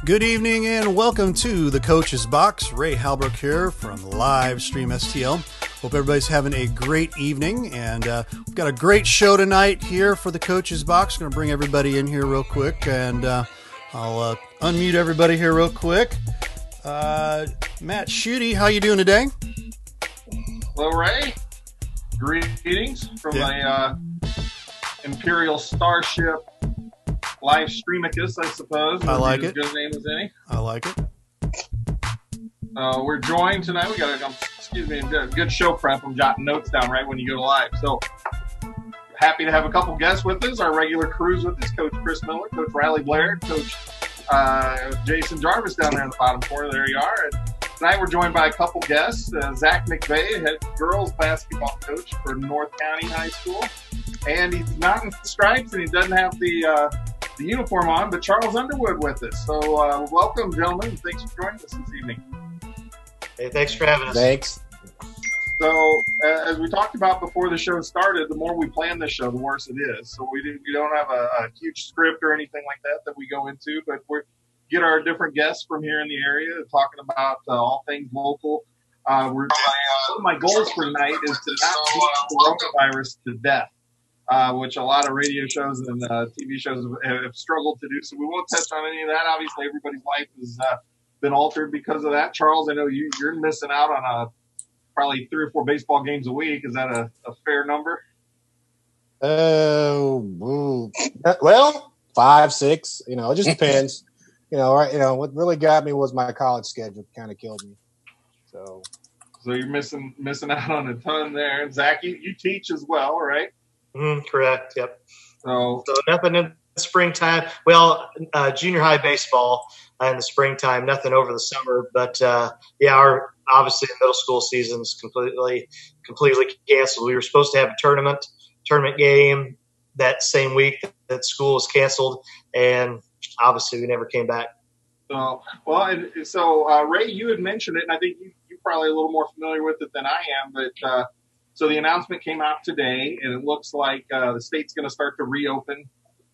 Good evening and welcome to the Coach's Box. Ray Halbrook here from Livestream STL. Hope everybody's having a great evening, and we've got a great show tonight here for the Coach's Box. Going to bring everybody in here real quick, and I'll unmute everybody here real quick. Matt Schutte, how you doing today? Hello, Ray. Greetings from my Imperial Starship Livestreamicus, I suppose. I like it. As good a name as any. I like it. We're joined tonight. We got a good show prep. I'm jotting notes down right when you go live. So happy to have a couple guests with us. Our regular crew's with us: Coach Chris Miller, Coach Riley Blair, Coach Jason Jarvis down there in the bottom corner. There you are. And tonight we're joined by a couple guests: Zac McVey, head girls basketball coach for North County High School, and he's not in stripes and he doesn't have the uniform on, but Charles Underwood with us. So welcome, gentlemen. Thanks for joining us this evening. Hey, thanks for having us. Thanks. So as we talked about before the show started, the more we plan this show, the worse it is. So we don't have a huge script or anything like that we go into, but we get our different guests from here in the area talking about all things local. One of my goals for tonight is to not beat coronavirus to death. Which a lot of radio shows and TV shows have struggled to do. So we won't touch on any of that. Obviously, everybody's life has been altered because of that. Charles, I know you're missing out on probably 3 or 4 baseball games a week. Is that a fair number? Well, 5, 6. It just depends. What really got me was my college schedule. Kind of killed me. So you're missing out on a ton there. And Zac, you teach as well, right? Correct. Yep. So nothing in the springtime. Well, junior high baseball in the springtime. Nothing over the summer. But our obviously middle school season's completely canceled. We were supposed to have a tournament game that same week that school was canceled, and obviously we never came back. So Ray, you had mentioned it, and I think you're probably a little more familiar with it than I am, but. So the announcement came out today, and it looks like the state's going to start to reopen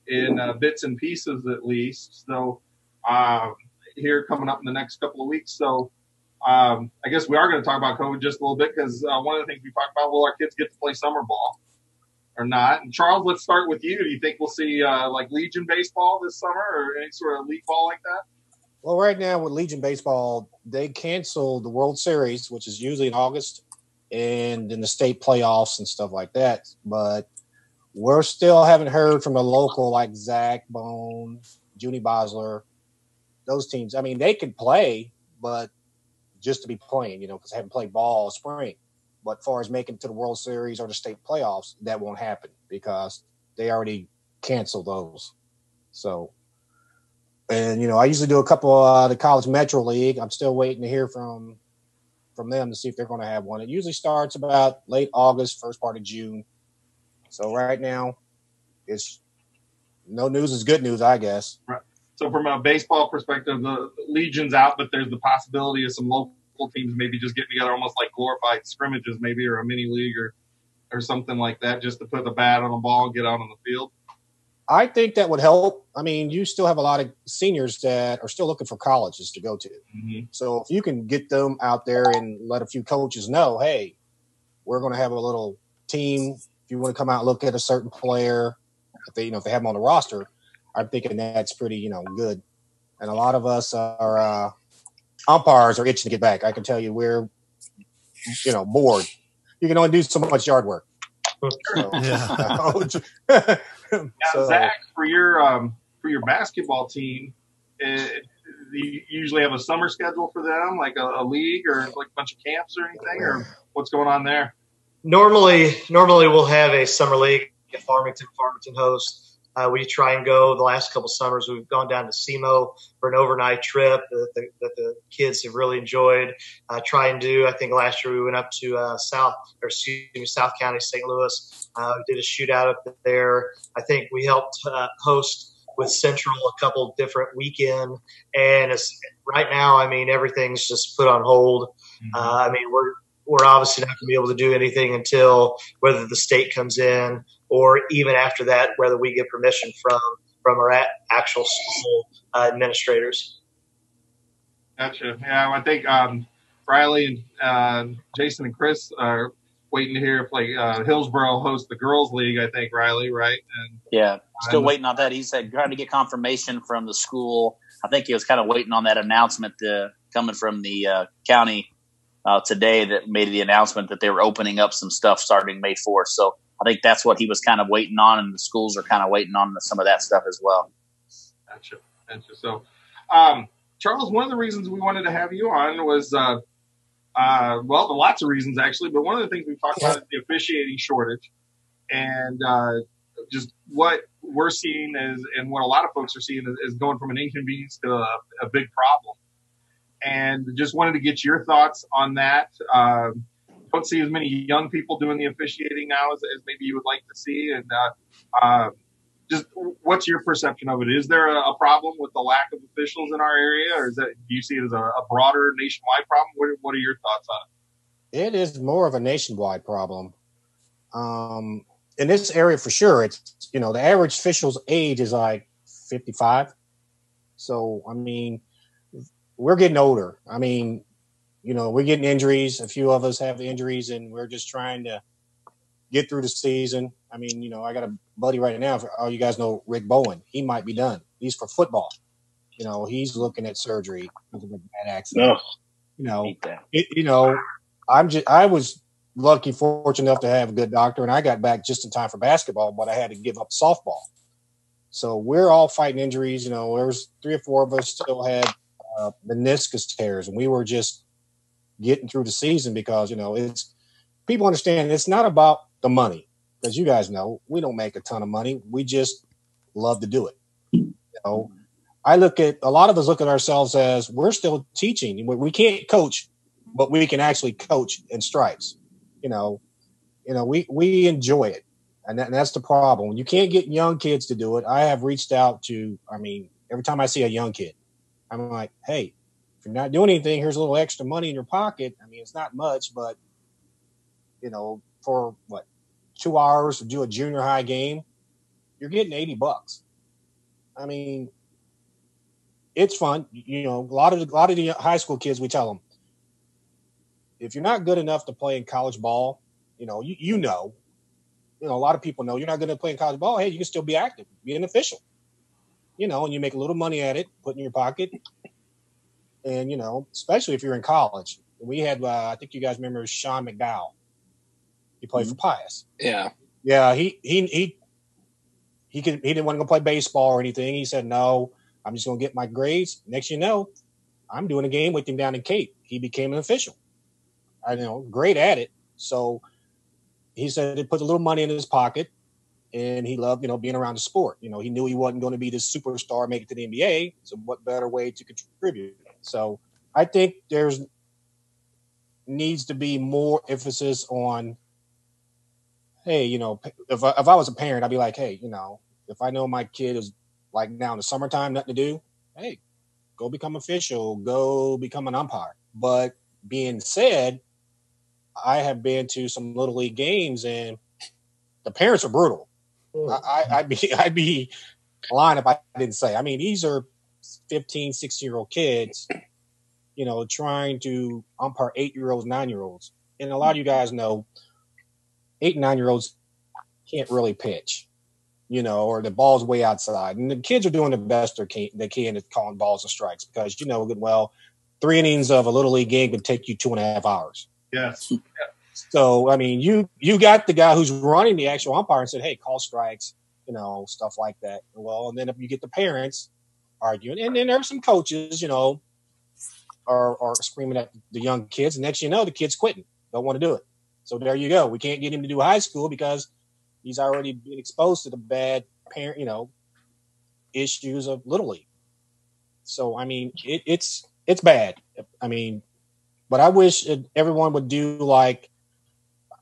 in bits and pieces at least. So here coming up in the next couple of weeks. So I guess we are going to talk about COVID just a little bit because one of the things we talked about, will our kids get to play summer ball or not? And Charles, let's start with you. Do you think we'll see like Legion baseball this summer or any sort of league ball like that? Well, right now with Legion baseball, they canceled the World Series, which is usually in August, and in the state playoffs and stuff like that. But we're still haven't heard from the local like Zach, Bone, Junie Bosler, those teams. I mean, they could play, but just to be playing, because they haven't played ball all spring. But as far as making it to the World Series or the state playoffs, that won't happen because they already canceled those. So, and, I usually do a couple of the College Metro League. I'm still waiting to hear from them to see if they're going to have one. It usually starts about late August, first part of June. So right now, it's no news is good news, I guess. Right. So from a baseball perspective, the Legion's out, but there's the possibility of some local teams maybe just getting together, almost like glorified scrimmages, maybe, or a mini league or something like that, just to put the bat on the ball and get out on the field. I think that would help. I mean, you still have a lot of seniors that are still looking for colleges to go to. Mm-hmm. So if you can get them out there and let a few coaches know, hey, we're going to have a little team. If you want to come out and look at a certain player, if they have them on the roster, I'm thinking that's pretty, good. And a lot of us are umpires are itching to get back. I can tell you we're, bored. You can only do so much yard work. So, yeah. Now, Zac, for your basketball team, do you usually have a summer schedule for them, like a league or like a bunch of camps or anything, or what's going on there? Normally we'll have a summer league at Farmington hosts. We try and go the last couple summers. We've gone down to SEMO for an overnight trip that the kids have really enjoyed. Try and do. I think last year we went up to South County, St. Louis. Did a shootout up there. I think we helped host with Central a couple different weekend. And right now, I mean, everything's just put on hold. Mm-hmm. I mean, we're obviously not going to be able to do anything until whether the state comes in or even after that, whether we get permission from our actual school administrators. Gotcha. Yeah, I think Riley and Jason and Chris are waiting to hear if Hillsboro hosts the girls' league. I think Riley, right? And yeah, still waiting on that. He said trying to get confirmation from the school. I think he was kind of waiting on that announcement coming from the county today that made the announcement that they were opening up some stuff starting May 4th. So I think that's what he was kind of waiting on, and the schools are kind of waiting on some of that stuff as well. Gotcha. So, Charles, one of the reasons we wanted to have you on was, lots of reasons actually, but one of the things we talked about is the officiating shortage, and just what we're seeing is, and what a lot of folks are seeing is going from an inconvenience to a big problem. And just wanted to get your thoughts on that. Don't see as many young people doing the officiating now as maybe you would like to see. And just what's your perception of it? Is there a problem with the lack of officials in our area, or do you see it as a broader nationwide problem? What are your thoughts on it? It is more of a nationwide problem. In this area, for sure, it's, the average official's age is like 55. So, I mean, we're getting older. I mean, we're getting injuries. A few of us have injuries, and we're just trying to get through the season. I mean, I got a buddy right now. You guys know Rick Bowen. He might be done. He's for football. He's looking at surgery with a bad accident. I was fortunate enough to have a good doctor, and I got back just in time for basketball, but I had to give up softball. So we're all fighting injuries. There was 3 or 4 of us still had meniscus tears, and we were just getting through the season because it's people understand it's not about the money, because you guys know we don't make a ton of money. We just love to do it. I look at a lot of us look at ourselves as we're still teaching. We can't coach, but we can actually coach in stripes. We enjoy it, and that's the problem. When you can't get young kids to do it, I have reached out to. I mean, every time I see a young kid, I'm like, hey, if you're not doing anything, here's a little extra money in your pocket. I mean, it's not much, but, for 2 hours to do a junior high game, you're getting $80. I mean, it's fun. A lot of the high school kids, we tell them, if you're not good enough to play in college ball, a lot of people know you're not going to play in college ball. Hey, you can still be active, be an official, and you make a little money at it, put it in your pocket. And, especially if you're in college. We had, I think you guys remember Sean McDowell. He played for Pius. Yeah. Yeah. He didn't want to go play baseball or anything. He said, no, I'm just going to get my grades. Next, I'm doing a game with him down in Cape. He became an official. I know, great at it. So he said it put a little money in his pocket, and he loved, being around the sport. He knew he wasn't going to be this superstar, make it to the NBA. So what better way to contribute? So I think needs to be more emphasis on, hey, if I was a parent, I'd be like, hey, if I know my kid is like now in the summertime, nothing to do, hey, go become official, go become an umpire. But being said, I have been to some little league games, and the parents are brutal. I'd be lying if I didn't say. I mean, these are 15, 16-year-old kids, trying to umpire 8-year-olds, 9-year-olds. And a lot of you guys know 8 and 9-year-olds can't really pitch, or the ball's way outside. And the kids are doing the best they can at calling balls and strikes because, good well, 3 innings of a little league game could take you 2.5 hours. Yes. Yeah. So, I mean, you got the guy who's running the actual umpire and said, hey, call strikes, stuff like that. Well, and then if you get the parents arguing, and then there's some coaches, are screaming at the young kids. And next the kid's quitting, don't want to do it. So there you go. We can't get him to do high school because he's already been exposed to the bad parent, issues of Little League. So, I mean, it's bad. I mean, but I wish everyone would do like,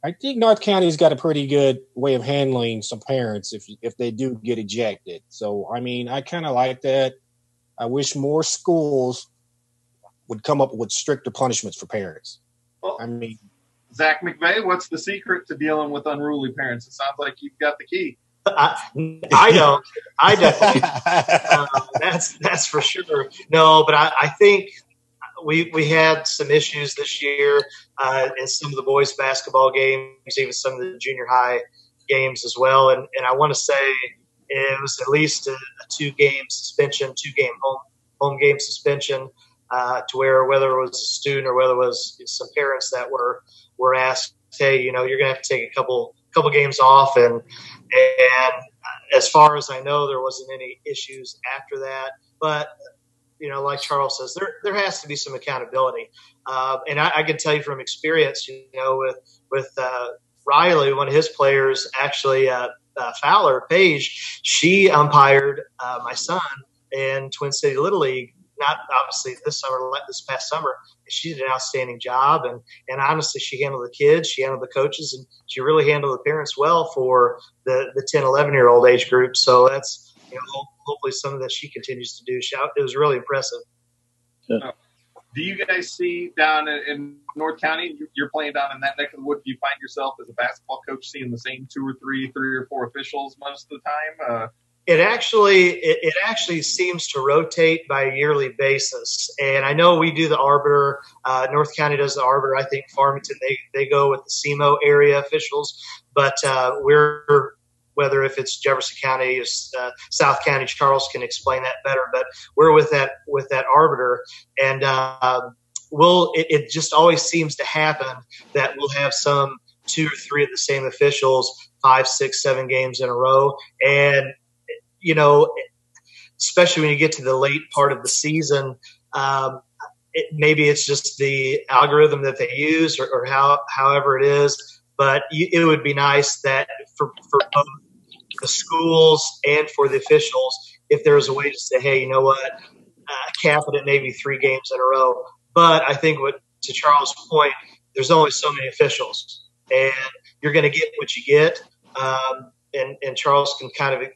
I think North County's got a pretty good way of handling some parents if they do get ejected. So, I mean, I kind of like that. I wish more schools would come up with stricter punishments for parents. Well, I mean, Zac McVey, what's the secret to dealing with unruly parents? It sounds like you've got the key. I don't. I definitely. That's for sure. No, but I think we had some issues this year in some of the boys' basketball games, even some of the junior high games as well. And I want to say it was at least a 2-game suspension, 2-game home game suspension, to where whether it was a student or whether it was some parents that were asked, hey, you're going to have to take a couple games off. And as far as I know, there wasn't any issues after that. But like Charles says, there has to be some accountability. And I can tell you from experience, with Riley, one of his players, actually, Fowler, Paige, she umpired my son in Twin City Little League, not obviously this past summer. She did an outstanding job. And honestly, she handled the kids, she handled the coaches, and she really handled the parents well for the 10, 11-year-old age group. So that's, hopefully something that she continues to do. It was really impressive. Yeah. Do you guys see down in North County, you're playing down in that neck of the woods, do you find yourself as a basketball coach seeing the same 2 or 3 or 4 officials most of the time? It actually seems to rotate by a yearly basis. And I know we do the arbiter. North County does the arbiter. I think Farmington, they go with the SEMO area officials. But we're, whether if it's Jefferson County, South County, Charles can explain that better. But we're with that arbiter. And it just always seems to happen that we'll have some 2 or 3 of the same officials 5, 6, 7 games in a row. And especially when you get to the late part of the season, maybe it's just the algorithm that they use or however it is. But it would be nice that for both the schools and for the officials, if there was a way to say, hey, you know what, cap it at maybe 3 games in a row. But I think to Charles' point, there's only so many officials, and you're going to get what you get. And Charles can kind of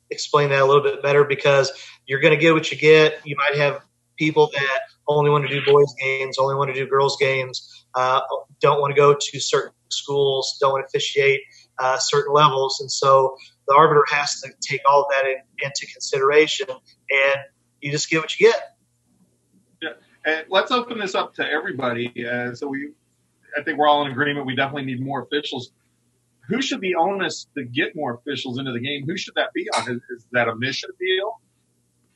explain that a little bit better, because you're going to get what you get. You might have people that only want to do boys games, only want to do girls games, don't want to go to certain schools, don't want to officiate certain levels. And so the arbiter has to take all of that into consideration, and you just get what you get. Yeah. And let's open this up to everybody. I think we're all in agreement. We definitely need more officials. Who should be onus to get more officials into the game? Who should that be on? Is that a mission deal?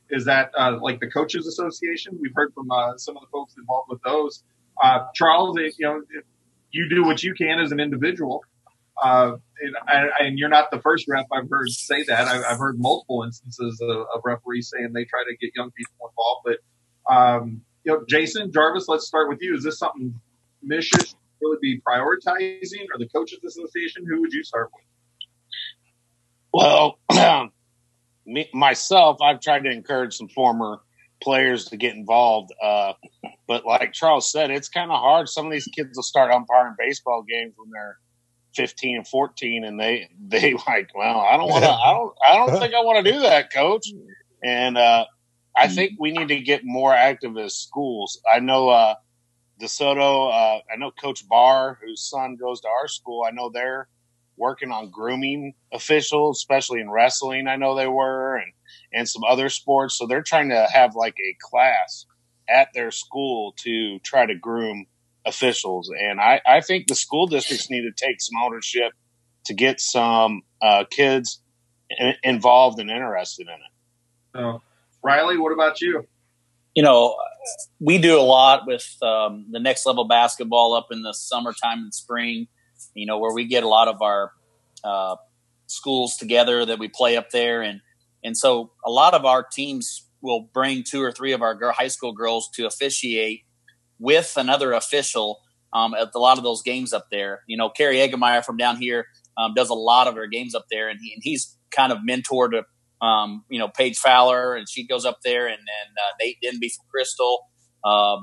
Is that like the Coaches Association? We've heard from some of the folks involved with those. Charles, if you do what you can as an individual, and you're not the first ref I've heard say that. I've heard multiple instances of referees saying they try to get young people involved. But Jason, Jarvis, let's start with you. Is this something mission really be prioritizing, or the Coaches Association? Who would you start with? Well, myself, I've tried to encourage some former players to get involved. But like Charles said, it's kind of hard. Some of these kids will start umpiring baseball games when they're 15 and 14, and they like, well, I don't think I want to do that, coach. And I think we need to get more active as schools. I know DeSoto, I know Coach Barr, whose son goes to our school. I know they're working on grooming officials, especially in wrestling. I know they were, and some other sports. So they're trying to have like a class at their school to try to groom officials. And I think the school districts need to take some ownership to get some kids involved and interested in it. So, Riley, what about you? We do a lot with the next level basketball up in the summertime and spring, where we get a lot of our schools together that we play up there. And so a lot of our teams will bring 2 or 3 of our high school girls to officiate with another official at a lot of those games up there. Carrie Eggemeyer from down here does a lot of her games up there, and he's kind of mentored Paige Fowler, and she goes up there, and then Nate Denby from Crystal. A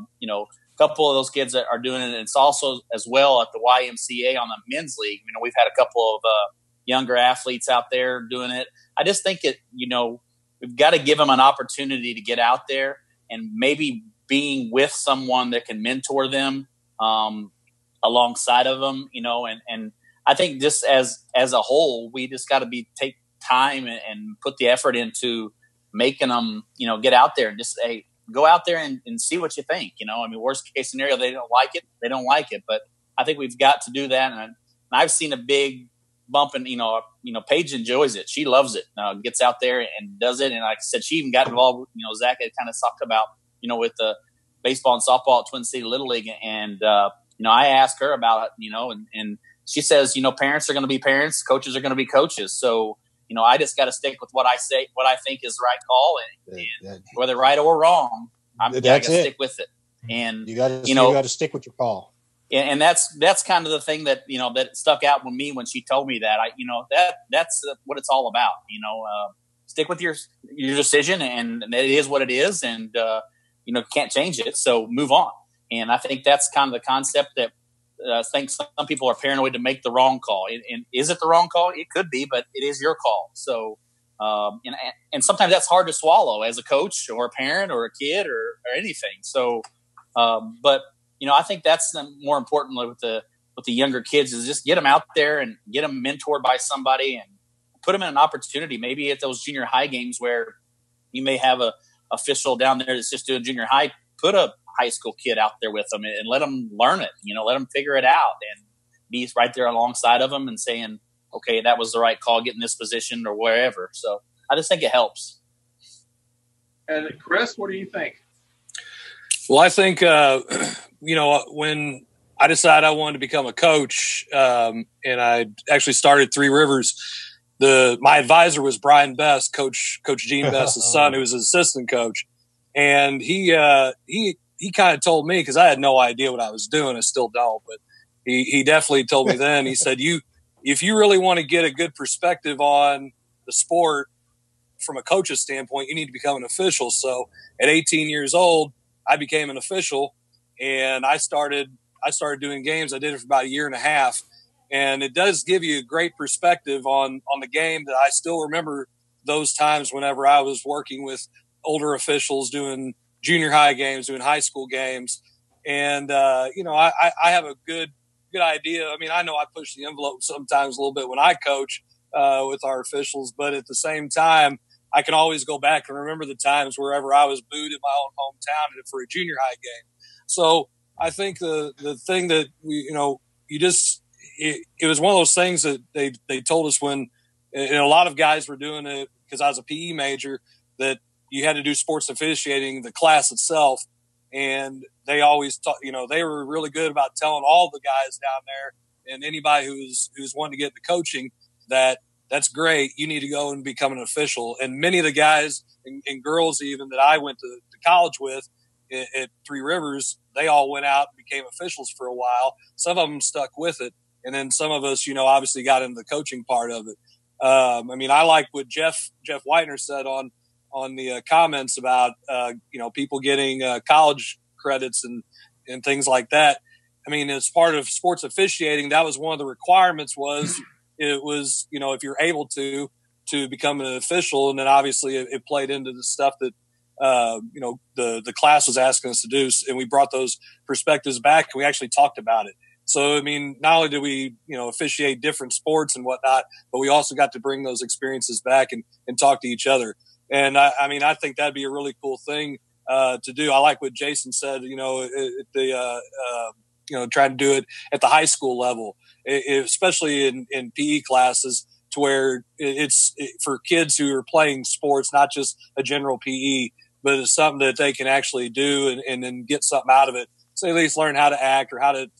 couple of those kids that are doing it. And it's also as well at the YMCA on the men's league. We've had a couple of younger athletes out there doing it. I just think we've got to give them an opportunity to get out there, and maybe being with someone that can mentor them alongside of them, and I think just as a whole, we just got to take time and put the effort into making them, get out there and just say, go out there and see what you think. I mean, worst case scenario, they don't like it. They don't like it. But I think we've got to do that. And I've seen a big bump and, Paige enjoys it. She loves it. Gets out there and does it. And like I said, she even got involved, Zach had kind of talked about, with the baseball and softball at Twin City Little League. And, I asked her about it, and she says, parents are going to be parents, coaches are going to be coaches. So, I just got to stick with what I say, what I think is the right call, and whether right or wrong, I got to stick with it. And you got to stick with your call. And that's kind of the thing that that stuck out with me when she told me that. That's what it's all about. Stick with your decision, and it is what it is, and can't change it. So move on. And I think that's kind of the concept that I think some people are paranoid to make the wrong call. And is it the wrong call? It could be, but it is your call. So, and sometimes that's hard to swallow as a coach or a parent or a kid or anything. So, but I think that's more importantly with the younger kids is just get them out there and get them mentored by somebody and put them in an opportunity. Maybe at those junior high games where you may have a official down there that's just doing junior high, put a high school kid out there with them and let them learn it, let them figure it out and be right there alongside of them and saying, okay, that was the right call, get in this position or wherever. So I just think it helps. And Chris, what do you think? Well, I think, when I decided I wanted to become a coach, and I actually started Three Rivers, my advisor was Brian Best, Coach Gene Best's son, who was an assistant coach. And he kind of told me, because I had no idea what I was doing. I still don't, but he definitely told me then. He said, if you really want to get a good perspective on the sport from a coach's standpoint, you need to become an official. So at 18 years old, I became an official, and I started doing games. I did it for about a year and a half, and it does give you a great perspective on the game. That I still remember those times whenever I was working with older officials doing junior high games, doing high school games. And, I have a good idea. I mean, I know I push the envelope sometimes a little bit when I coach with our officials, but at the same time, I can always go back and remember the times wherever I was booed in my own hometown for a junior high game. So I think the thing that it was one of those things that they told us when, and a lot of guys were doing it because I was a PE major, that you had to do sports officiating, the class itself. And they always taught, they were really good about telling all the guys down there and anybody who's wanting to get into coaching that's great. You need to go and become an official. And many of the guys and girls even that I went to college with at Three Rivers, they all went out and became officials for a while. Some of them stuck with it. And then some of us, obviously got into the coaching part of it. I like what Jeff Whitener said on the comments about, people getting college credits and things like that. I mean, as part of sports officiating, that was one of the requirements if you're able to become an official. And then obviously it played into the stuff that, the class was asking us to do. And we brought those perspectives back and we actually talked about it. So, I mean, not only did we, officiate different sports and whatnot, but we also got to bring those experiences back and talk to each other. And I think that'd be a really cool thing to do. I like what Jason said, trying to do it at the high school level, especially in PE classes, to where it's for kids who are playing sports, not just a general PE, but it's something that they can actually do and then get something out of it. So at least learn how to act or how to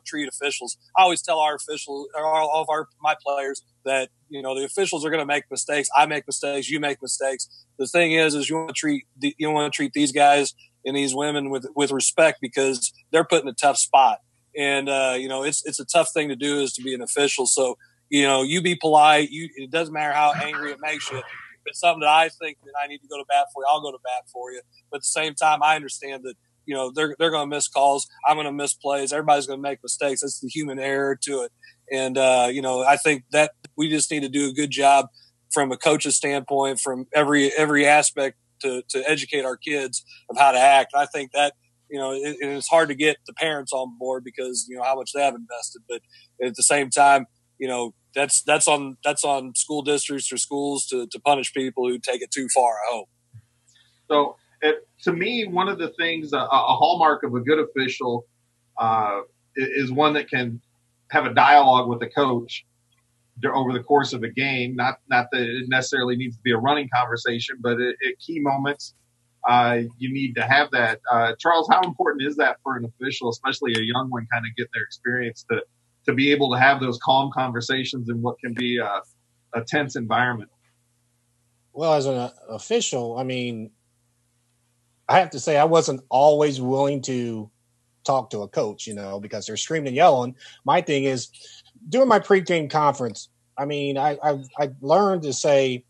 treat officials. I always tell our officials, or all of my players, that the officials are going to make mistakes. I make mistakes. You make mistakes. The thing is you want to treat these guys and these women with respect, because they're put in a tough spot. And it's a tough thing to do, is to be an official. So you be polite. It doesn't matter how angry it makes you. If it's something that I think that I need to go to bat for you, I'll go to bat for you. But at the same time, I understand that they're going to miss calls. I'm going to miss plays. Everybody's going to make mistakes. That's the human error to it. And, I think that we just need to do a good job from a coach's standpoint, from every aspect to educate our kids of how to act. I think that, it's hard to get the parents on board because, how much they have invested. But at the same time, that's on school districts or schools to punish people who take it too far, I hope. So to me, one of the things, a hallmark of a good official is one that can have a dialogue with the coach over the course of a game. Not that it necessarily needs to be a running conversation, but at key moments, you need to have that. Charles, how important is that for an official, especially a young one, kind of getting their experience to be able to have those calm conversations in what can be a tense environment? Well, as an official, I mean, I have to say I wasn't always willing to talk to a coach, because they're screaming and yelling. My thing is, during my pre-game conference, I mean, I learned to say,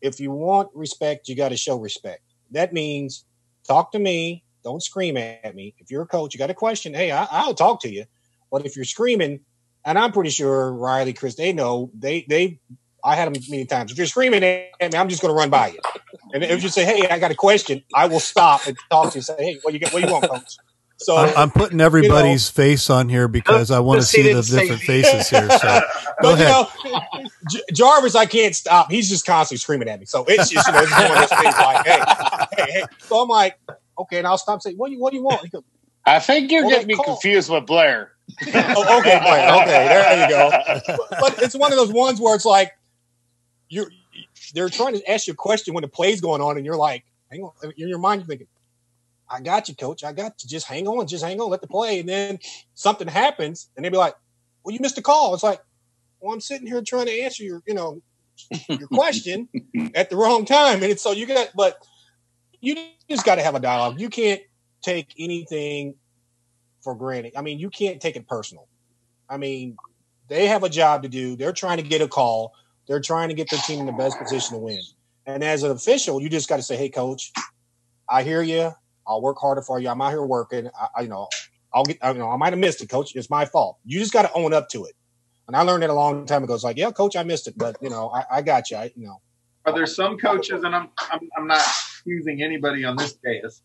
if you want respect, you got to show respect. That means talk to me. Don't scream at me. If you're a coach, you got a question. Hey, I'll talk to you. But if you're screaming, and I'm pretty sure Riley, Chris, they know, I had them many times. If you're screaming at me, I'm just going to run by you. And if you say, hey, I got a question, I will stop and talk to you and say, hey, what do you want, coach? So I'm putting everybody's face on here because I want to see the different faces here. So go ahead. Jarvis, I can't stop. He's just constantly screaming at me. So it's just, it's one of those things like, hey. So I'm like, okay, and I'll stop saying, what do you want? He goes, I think you're getting me confused with Blair. Oh, okay, Blair. Okay, there you go. But it's one of those ones where it's like, they're trying to ask you a question when the play's going on, and you're like, hang on. In your mind, you're thinking, I got you, coach. I got you. Just hang on. Let the play. And then something happens, and they'd be like, well, you missed a call. It's like, well, I'm sitting here trying to answer your question at the wrong time. And so you just got to have a dialogue. You can't take anything for granted. I mean, you can't take it personal. I mean, they have a job to do. They're trying to get a call. They're trying to get their team in the best position to win. And as an official, you just got to say, hey, coach, I hear you. I'll work harder for you. I'm out here working. I might have missed it, coach. It's my fault. You just got to own up to it. And I learned that a long time ago. It's like, yeah, coach, I missed it, but I got you. Are there some coaches, and I'm not accusing anybody on this case,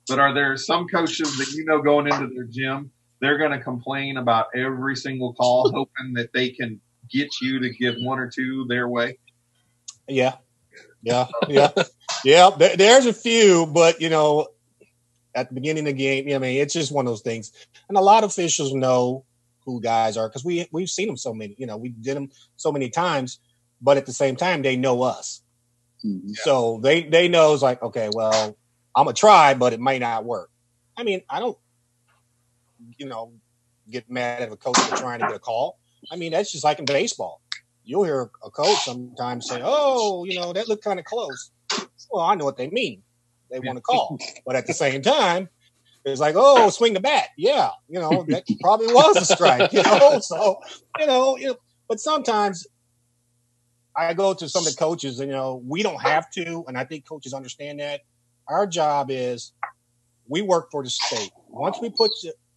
but are there some coaches that going into their gym, they're going to complain about every single call, hoping that they can get you to give one or two their way? Yeah. There's a few, but at the beginning of the game, I mean, it's just one of those things. And a lot of officials know who guys are because we've seen them so many. We did them so many times, but at the same time, they know us. Mm-hmm. So they know it's like, okay, well, I'm gonna try, but it might not work. I mean, I don't, get mad at a coach for trying to get a call. I mean, that's just like in baseball. You'll hear a coach sometimes say, oh, that looked kind of close. Well, I know what they mean. They want to call. But at the same time, it's like, oh, swing the bat. Yeah, that probably was a strike, So, but sometimes I go to some of the coaches and, we don't have to. And I think coaches understand that. Our job is we work for the state. Once we put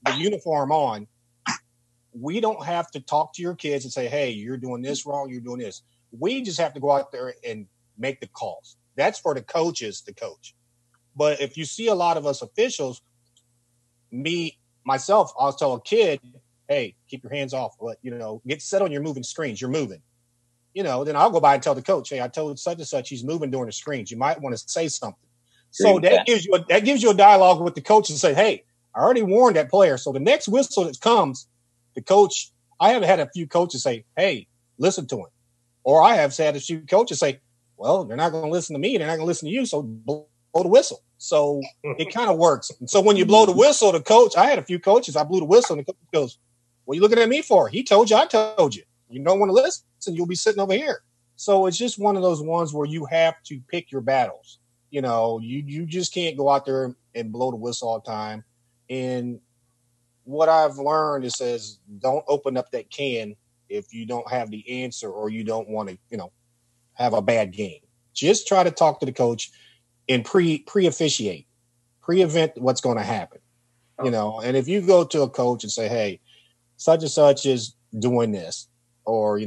the uniform on, we don't have to talk to your kids and say, hey, you're doing this wrong, you're doing this. We just have to go out there and make the calls. That's for the coaches to coach. But if you see a lot of us officials, myself, I'll tell a kid, hey, keep your hands off. But, get set on your moving screens. You're moving. Then I'll go by and tell the coach, hey, I told such and such he's moving during the screens. You might want to say something. So that gives you a dialogue with the coach and say, hey, I already warned that player. So the next whistle that comes, the coach, I have had a few coaches say, hey, listen to him. Or I have had a few coaches say, well, they're not going to listen to me. They're not going to listen to you. So blow the whistle. So it kind of works. And so when you blow the whistle, the coach, I had a few coaches, I blew the whistle and the coach goes, what are you looking at me for? He told you, I told you. You don't want to listen, you'll be sitting over here. So it's just one of those ones where you have to pick your battles. You just can't go out there and blow the whistle all the time. And what I've learned is says, don't open up that can if you don't have the answer or you don't want to, have a bad game. Just try to talk to the coach and pre-officiate, pre-event what's going to happen, and if you go to a coach and say, hey, such and such is doing this, or,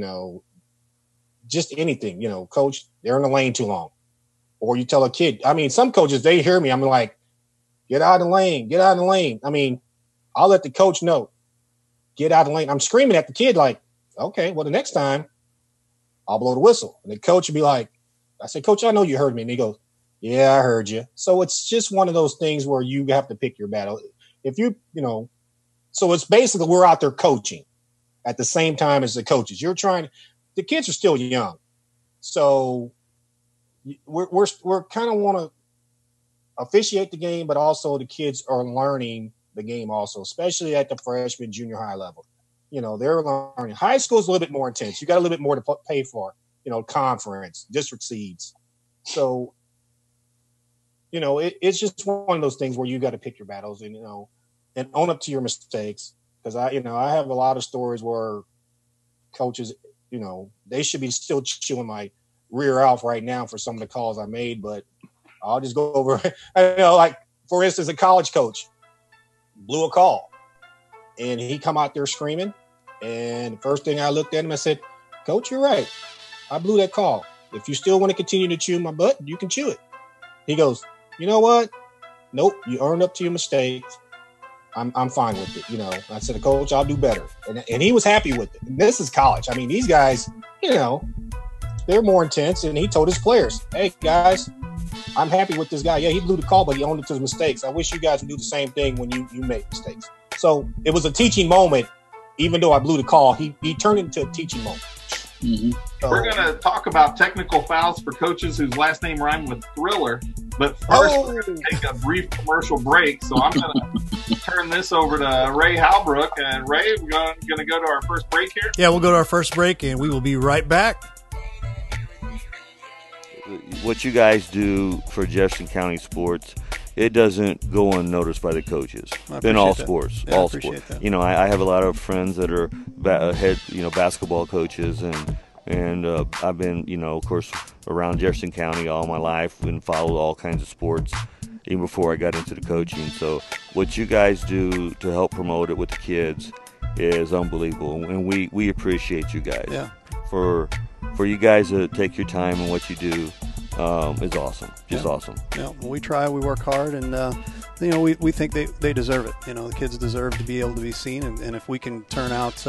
just anything, coach, they're in the lane too long. Or you tell a kid, I mean, some coaches, they hear me. I'm like, get out of the lane. I mean, I'll let the coach know, get out of the lane. I'm screaming at the kid like, okay, well, the next time I'll blow the whistle. And the coach would be like, I said, coach, I know you heard me. And he goes, Yeah, I heard you. So it's just one of those things where you have to pick your battle. If you know, so it's basically we're out there coaching at the same time as the coaches. The kids are still young. So we're kind of want to officiate the game, but also the kids are learning the game also, especially at the freshman, junior high level. You know, they're learning. High school is a little bit more intense. You got a little bit more to pay for, you know, conference, district seeds. So, you know, it's just one of those things where you got to pick your battles and, you know, and own up to your mistakes. Because I have a lot of stories where coaches, you know, they should be still chewing my rear out right now for some of the calls I made, but I'll just go over. You know, like for instance, a college coach blew a call, and he come out there screaming. And the first thing I looked at him, I said, "Coach, you're right. I blew that call. If you still want to continue to chew my butt, you can chew it." He goes, "You know what? Nope. You earned up to your mistakes. I'm fine with it." You know, I said, "Coach, I'll do better." And he was happy with it. And this is college. I mean, these guys, you know, they're more intense. And he told his players, "Hey, guys, I'm happy with this guy. Yeah, he blew the call, but he owned it to his mistakes. I wish you guys would do the same thing when you make mistakes." So it was a teaching moment. Even though I blew the call, he turned it into a teaching moment. Mm-hmm. So, we're going to talk about technical fouls for coaches whose last name rhymed with Thriller. But first, we're going to take a brief commercial break. So I'm going to turn this over to Ray Halbrook. And Ray, we're going to go to our first break here. Yeah, we'll go to our first break, and we will be right back. What you guys do for Jefferson County sports, it doesn't go unnoticed by the coaches in all sports. Yeah, all sports. That. You know, I have a lot of friends that are head, you know, basketball coaches, and I've been, you know, of course, around Jefferson County all my life and followed all kinds of sports even before I got into the coaching. So what you guys do to help promote it with the kids is unbelievable, and we appreciate you guys. Yeah. For you guys to take your time and what you do is awesome. Just awesome. Yeah, well, we try, we work hard, and you know, we think they deserve it. You know, the kids deserve to be able to be seen, and if we can turn out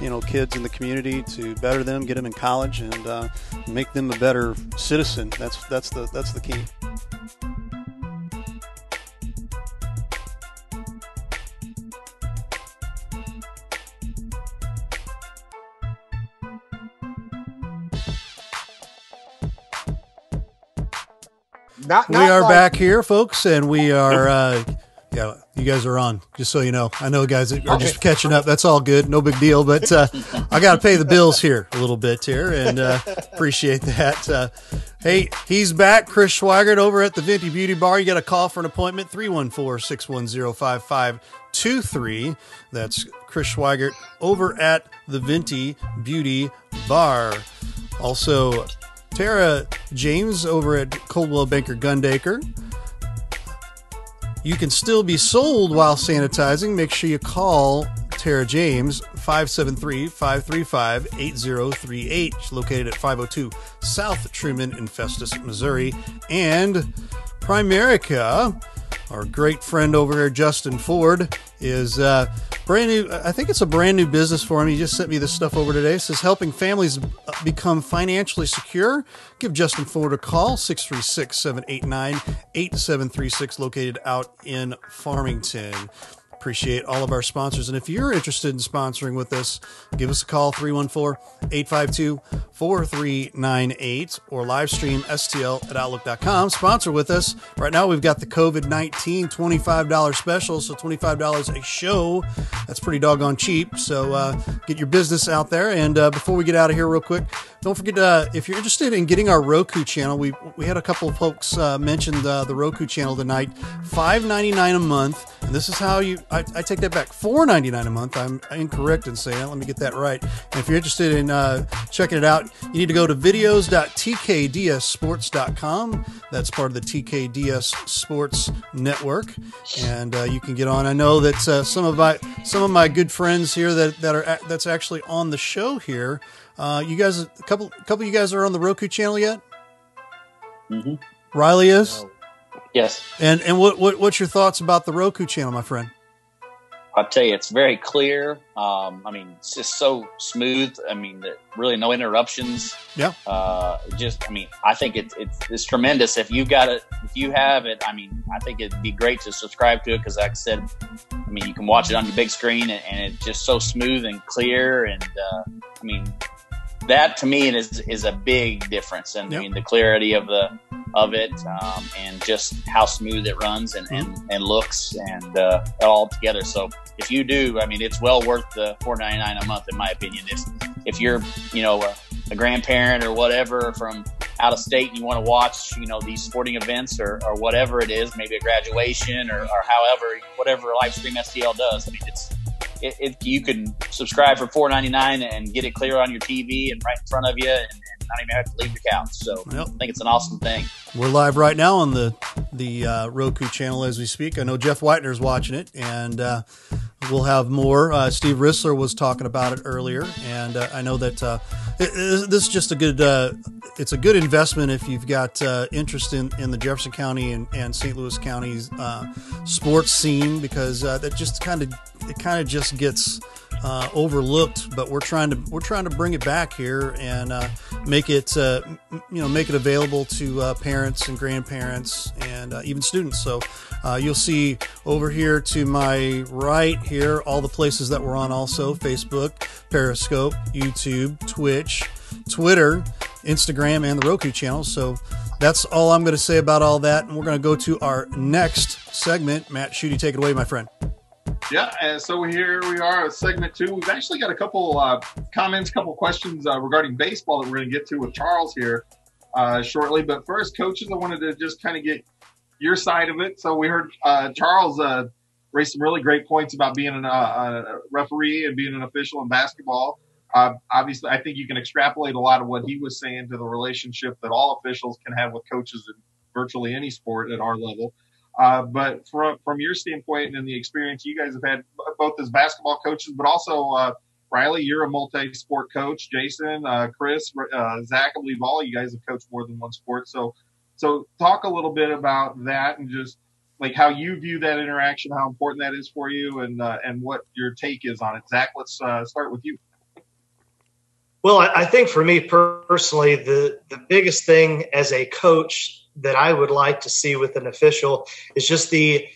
you know, kids in the community to better them, get them in college, and make them a better citizen, that's the key. We are back here, folks, and we are, yeah, you guys are on, just so you know. I know guys are just catching up. That's all good. No big deal, but I got to pay the bills here a little bit here, and appreciate that. Hey, he's back, Chris Schweigert over at the Venti Beauty Bar. You got a call for an appointment, 314-610-5523. That's Chris Schweigert over at the Venti Beauty Bar. Also, Tara James over at Coldwell Banker Gundaker. You can still be sold while sanitizing. Make sure you call Tara James, 573-535-8038. She's located at 502 South Truman in Festus, Missouri. And Primerica, our great friend over here, Justin Ford, is brand new. I think it's a brand new business for him. He just sent me this stuff over today. It says helping families become financially secure. Give Justin Ford a call, 636-789-8736, located out in Farmington. Appreciate all of our sponsors. And if you're interested in sponsoring with us, give us a call, 314-852-4398, or live stream stl@outlook.com. Sponsor with us. Right now, we've got the COVID-19 $25 special, so $25 a show. That's pretty doggone cheap. So get your business out there. And before we get out of here real quick, don't forget, if you're interested in getting our Roku channel, we had a couple of folks mention the Roku channel tonight, $5.99 a month. And this is how I take that back, $4.99 a month. I'm incorrect in saying that. Let me get that right. And if you're interested in checking it out, you need to go to videos.tkdssports.com. That's part of the TKDS Sports Network, and you can get on. I know that some of my good friends here that's actually on the show here. You guys, a couple of you guys are on the Roku channel yet? Mm-hmm. Riley is. Yes. And what's your thoughts about the Roku channel, my friend? I'll tell you, it's very clear. I mean, it's just so smooth. I mean, really no interruptions. Yeah. I think it's tremendous. If you have it, I mean, I think it'd be great to subscribe to it because, like I said, I mean, you can watch it on your big screen and it's just so smooth and clear. And I mean, that to me is a big difference. And I mean, the clarity of it, and just how smooth it runs and looks and all together. So if you do, I mean, it's well worth the $4.99 a month, in my opinion. If you're, a grandparent or whatever from out of state and you want to watch, these sporting events or whatever it is, maybe a graduation or however, whatever Livestream STL does. I mean, you can subscribe for $4.99 and get it clear on your TV and right in front of you and not even have to leave your couch. So I think it's an awesome thing. We're live right now on the Roku channel as we speak. I know Jeff Whitener's watching it, and we'll have more. Steve Rissler was talking about it earlier, and I know that this is just a good. It's a good investment if you've got interest in the Jefferson County and St. Louis County's sports scene, because that just kind of just gets overlooked. But we're trying to bring it back here and make it available to parents and grandparents and even students. So you'll see over here to my right here all the places that we're on, also Facebook, Periscope, YouTube, Twitch, Twitter, Instagram, and the Roku channel. So that's all I'm going to say about all that, and we're going to go to our next segment. Matt Schutte, take it away, my friend. Yeah, and so here we are at segment 2. We've actually got a couple comments, couple questions regarding baseball that we're going to get to with Charles here shortly. But first, coaches, I wanted to just kind of get your side of it. So we heard Charles raise some really great points about being a referee and being an official in basketball. Obviously, I think you can extrapolate a lot of what he was saying to the relationship that all officials can have with coaches in virtually any sport at our level. But from your standpoint and the experience you guys have had, both as basketball coaches, but also, Riley, you're a multi-sport coach. Jason, Chris, Zach, I believe all you guys have coached more than one sport. So talk a little bit about that and just like how you view that interaction, how important that is for you, and what your take is on it. Zach, let's start with you. Well, I think for me personally, the biggest thing as a coach that I would like to see with an official is just the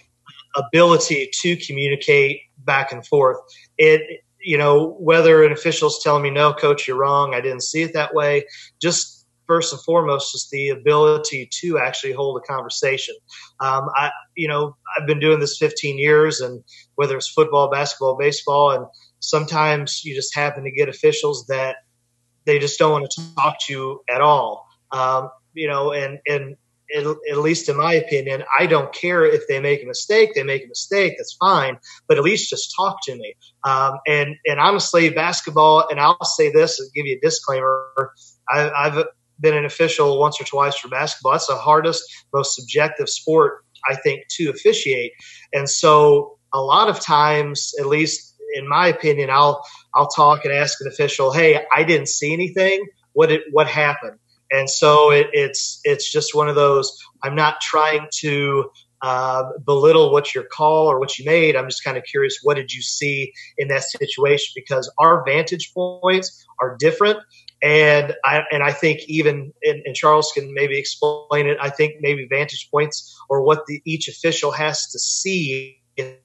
ability to communicate back and forth. Whether an official's telling me, no, coach, you're wrong, I didn't see it that way. Just first and foremost, just the ability to actually hold a conversation. I've been doing this 15 years, and whether it's football, basketball, baseball, and sometimes you just happen to get officials that they just don't want to talk to you at all. And at least in my opinion, I don't care if they make a mistake. They make a mistake, that's fine, but at least just talk to me. And honestly, basketball, and I'll say this and give you a disclaimer, I've been an official once or twice for basketball. That's the hardest, most subjective sport, I think, to officiate. And so a lot of times, at least in my opinion, I'll talk and ask an official, hey, I didn't see anything. What happened? And so it's just one of those, I'm not trying to belittle what your call or what you made. I'm just kind of curious, what did you see in that situation? Because our vantage points are different. And I think even, and Charles can maybe explain it, I think maybe vantage points or what each official has to see in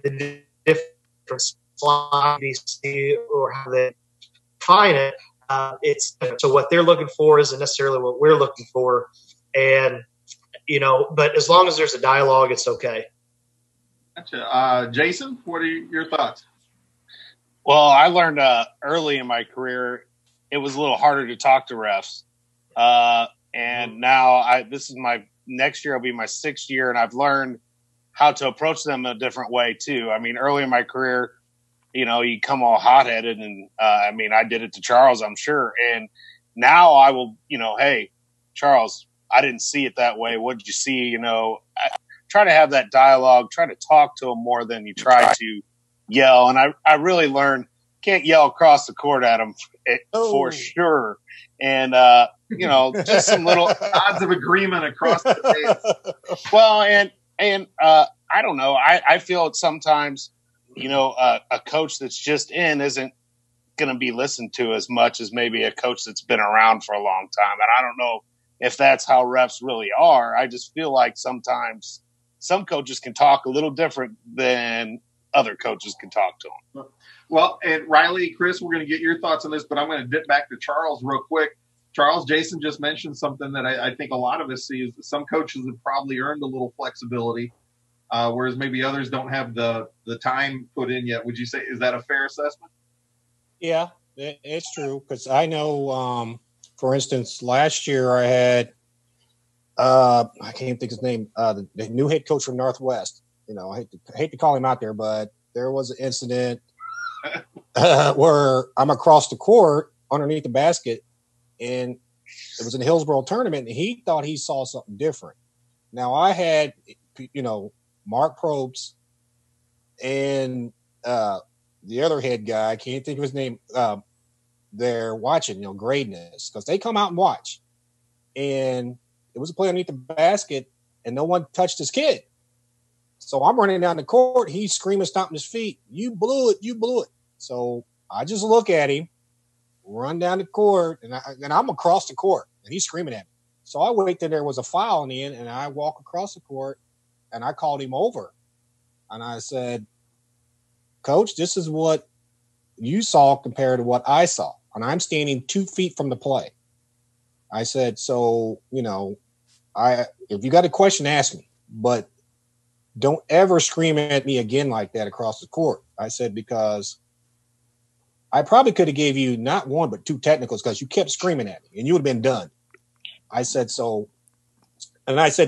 the different slides or how they define it. So what they're looking for isn't necessarily what we're looking for. And, but as long as there's a dialogue, it's okay. Gotcha. Jason, what are your thoughts? Well, I learned early in my career, it was a little harder to talk to refs. And now this is next year will be my 6th year, and I've learned how to approach them a different way too. I mean, early in my career, you come all hot-headed, and I did it to Charles, I'm sure. And now I will, hey, Charles, I didn't see it that way. What did you see? Try to have that dialogue, try to talk to them more than you try to yell. And I really learned, can't yell across the court at them for sure. And, just some little odds of agreement across the table. Well, and I don't know. I feel sometimes, a coach that's just in isn't going to be listened to as much as maybe a coach that's been around for a long time. And I don't know if that's how refs really are. I just feel like sometimes some coaches can talk a little different than other coaches can talk to them. Well, and Riley, Chris, we're going to get your thoughts on this, but I'm going to dip back to Charles real quick. Charles, Jason just mentioned something that I think a lot of us see is that some coaches have probably earned a little flexibility, whereas maybe others don't have the time put in yet. Would you say, is that a fair assessment? Yeah, it's true. Because I know, for instance, last year I had, I can't think of his name, the new head coach from Northwest. I hate to call him out there, but there was an incident where I'm across the court underneath the basket, and it was in the Hillsborough tournament, and he thought he saw something different. Now I had, Mark Probst and the other head guy, I can't think of his name, they're watching, grading this, because they come out and watch. And it was a play underneath the basket, and no one touched his kid. So I'm running down the court. He's screaming, stomping his feet. You blew it. You blew it. So I just look at him, run down the court, and I'm across the court, and he's screaming at me. So I wait till there was a foul in the end, and I walk across the court, and I called him over. And I said, Coach, this is what you saw compared to what I saw. And I'm standing 2 feet from the play. I said, so, if you got a question, ask me. But don't ever scream at me again like that across the court. I said, because I probably could have gave you not one, but 2 technicals because you kept screaming at me and you would have been done. I said,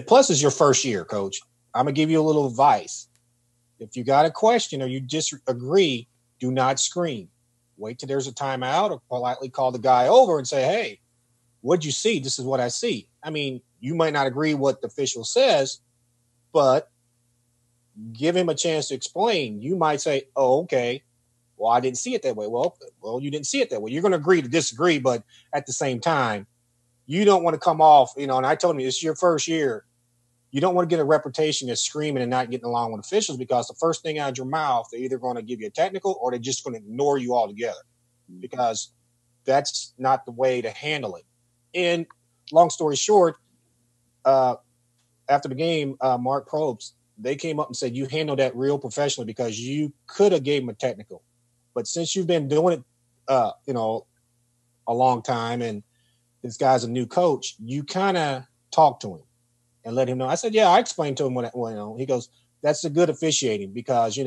plus it's your first year, Coach. I'm going to give you a little advice. If you got a question or you disagree, do not scream. Wait till there's a timeout or politely call the guy over and say, hey, what'd you see? This is what I see. I mean, you might not agree what the official says, but give him a chance to explain. You might say, oh, okay, well, I didn't see it that way. Well, you didn't see it that way. You're going to agree to disagree, but at the same time, you don't want to come off, and I told him, this is your first year. You don't want to get a reputation as screaming and not getting along with officials, because the first thing out of your mouth, they're either going to give you a technical or they're just going to ignore you altogether, because that's not the way to handle it. And long story short, after the game, Mark Probst, they came up and said, you handled that real professionally because you could have gave him a technical. But since you've been doing it, a long time, and this guy's a new coach, you kind of talk to him and let him know. I said, yeah, I explained to him he goes, that's a good officiating, because,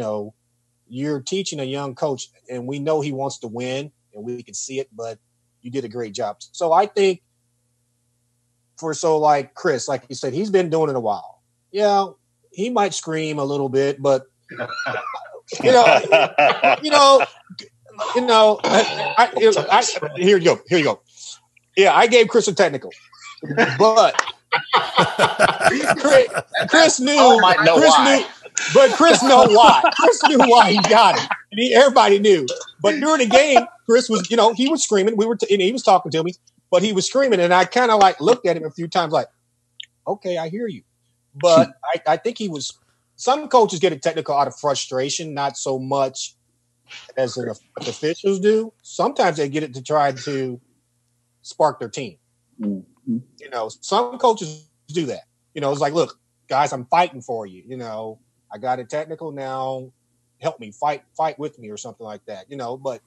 you're teaching a young coach and we know he wants to win and we can see it, but you did a great job. So I think like Chris, like you said, he's been doing it a while. Yeah, he might scream a little bit, but here you go. Yeah, I gave Chris a technical, but Chris knew. Chris knew why. Chris knew why he got it. And everybody knew. But during the game, Chris was, he was screaming. And he was talking to me, but he was screaming, and I kind of like looked at him a few times, like, okay, I hear you. But I think he was. Some coaches get a technical out of frustration, not so much as the officials do. Sometimes they get it to try to spark their team. Mm-hmm. Some coaches do that. It's like, look, guys, I'm fighting for you. I got a technical now. Help me fight with me or something like that. But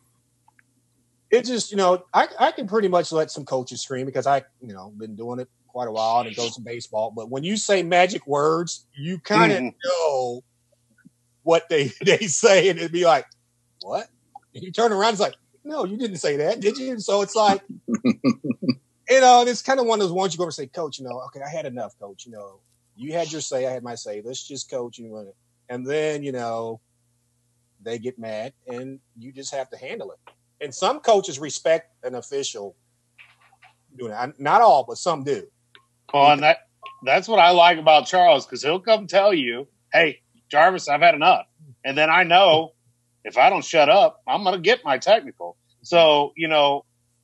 it just, I can pretty much let some coaches scream because I, been doing it quite a while, and it goes to baseball. But when you say magic words, you kind of know what they say, and it'd be like, what? And you turn around, it's like, no, you didn't say that, did you? So it's like, it's kind of one of those ones you go over and say, Coach, okay, I had enough, Coach. You had your say, I had my say. Let's just coach. And then, they get mad, and you just have to handle it. And some coaches respect an official doing it. Not all, but some do. Well, and that's what I like about Charles, because he'll come tell you, hey, Jarvis, I've had enough. And then I know if I don't shut up, I'm going to get my technical. So,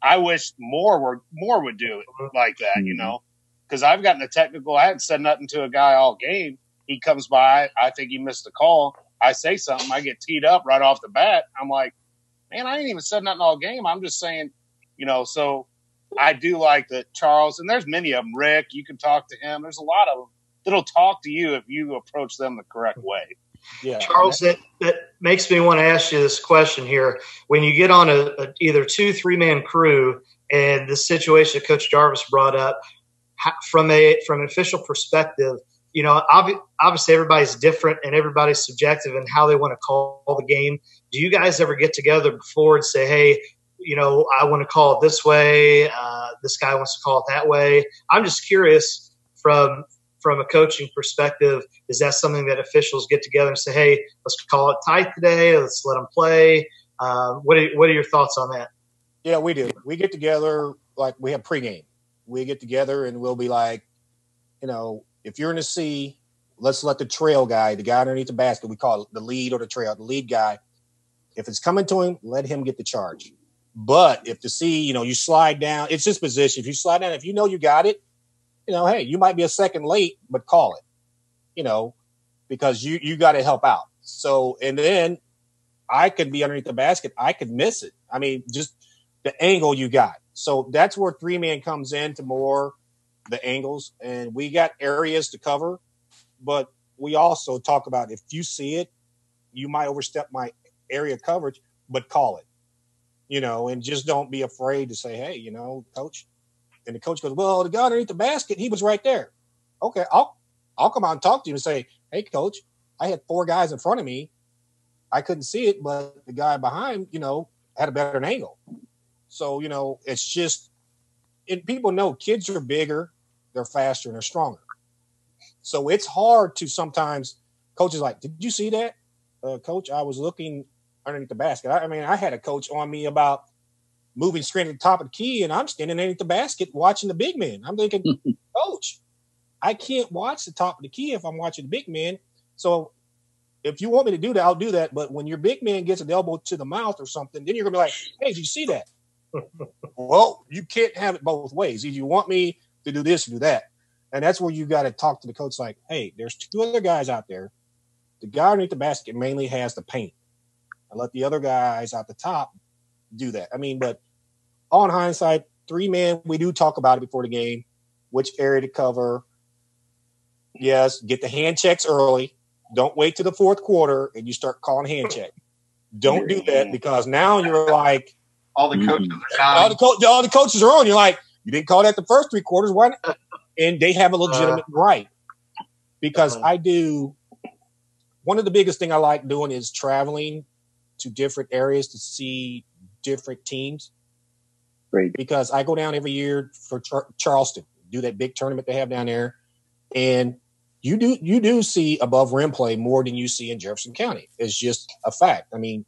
I wish more would do it like that, because I've gotten a technical. I hadn't said nothing to a guy all game, he comes by. I think he missed a call. I say something. I get teed up right off the bat. I'm like, man, I ain't even said nothing all game. I'm just saying, so I do like that Charles, and there's many of them. Rick, you can talk to him. There's a lot of them that'll talk to you if you approach them the correct way. Yeah, Charles, that makes me want to ask you this question here. When you get on a either 2-3-man crew, and the situation that Coach Jarvis brought up, from an official perspective, obviously everybody's different and everybody's subjective in how they want to call the game. Do you guys ever get together before and say, hey, I want to call it this way. This guy wants to call it that way. I'm just curious from a coaching perspective, is that something that officials get together and say, hey, let's call it tight today. Let's let them play. What are your thoughts on that? Yeah, we do. We get together, like we have pregame. We get together and we'll be like, if you're in the C, let's let the trail guy, the guy underneath the basket, we call it the lead or the trail, the lead guy. If it's coming to him, let him get the charge. But if the C, you slide down, it's his position. If you slide down, if you got it, hey, you might be a second late, but call it, because you got to help out. So, and then I could be underneath the basket. I could miss it. I mean, just the angle you got. So that's where 3-man comes into more the angles, and we got areas to cover, but we also talk about if you see it, you might overstep my area coverage, but call it, and just don't be afraid to say, hey, coach. And the coach goes, well, the guy underneath the basket, he was right there. Okay, I'll come out and talk to you and say, hey, coach, I had 4 guys in front of me. I couldn't see it, but the guy behind, had a better angle. So, it's just – and people know kids are bigger, they're faster, and they're stronger. So it's hard to sometimes – coach is like, did you see that? Coach, I was looking underneath the basket. I had a coach on me about – moving straight to the top of the key, and I'm standing underneath the basket watching the big man. I'm thinking, coach, I can't watch the top of the key if I'm watching the big man. So if you want me to do that, I'll do that. But when your big man gets an elbow to the mouth or something, then you're going to be like, hey, did you see that? Well, you can't have it both ways. Either you want me to do this or do that. And that's where you got to talk to the coach like, hey, there's 2 other guys out there. The guy underneath the basket mainly has the paint. I let the other guys out the top do that. But on hindsight, 3-man, we do talk about it before the game, which area to cover. Yes, get the hand checks early. Don't wait to the 4th quarter and you start calling hand check. Don't do that, because now you're like all the coaches are down. All the coaches are on. You're like, you didn't call that the first 3 quarters. Why not? And they have a legitimate right, because I do. One of the biggest thing I like doing is traveling to different areas to see different teams. Great. Because I go down every year for Charleston, do that big tournament they have down there, and you do see above rim play more than you see in Jefferson County. It's just a fact. You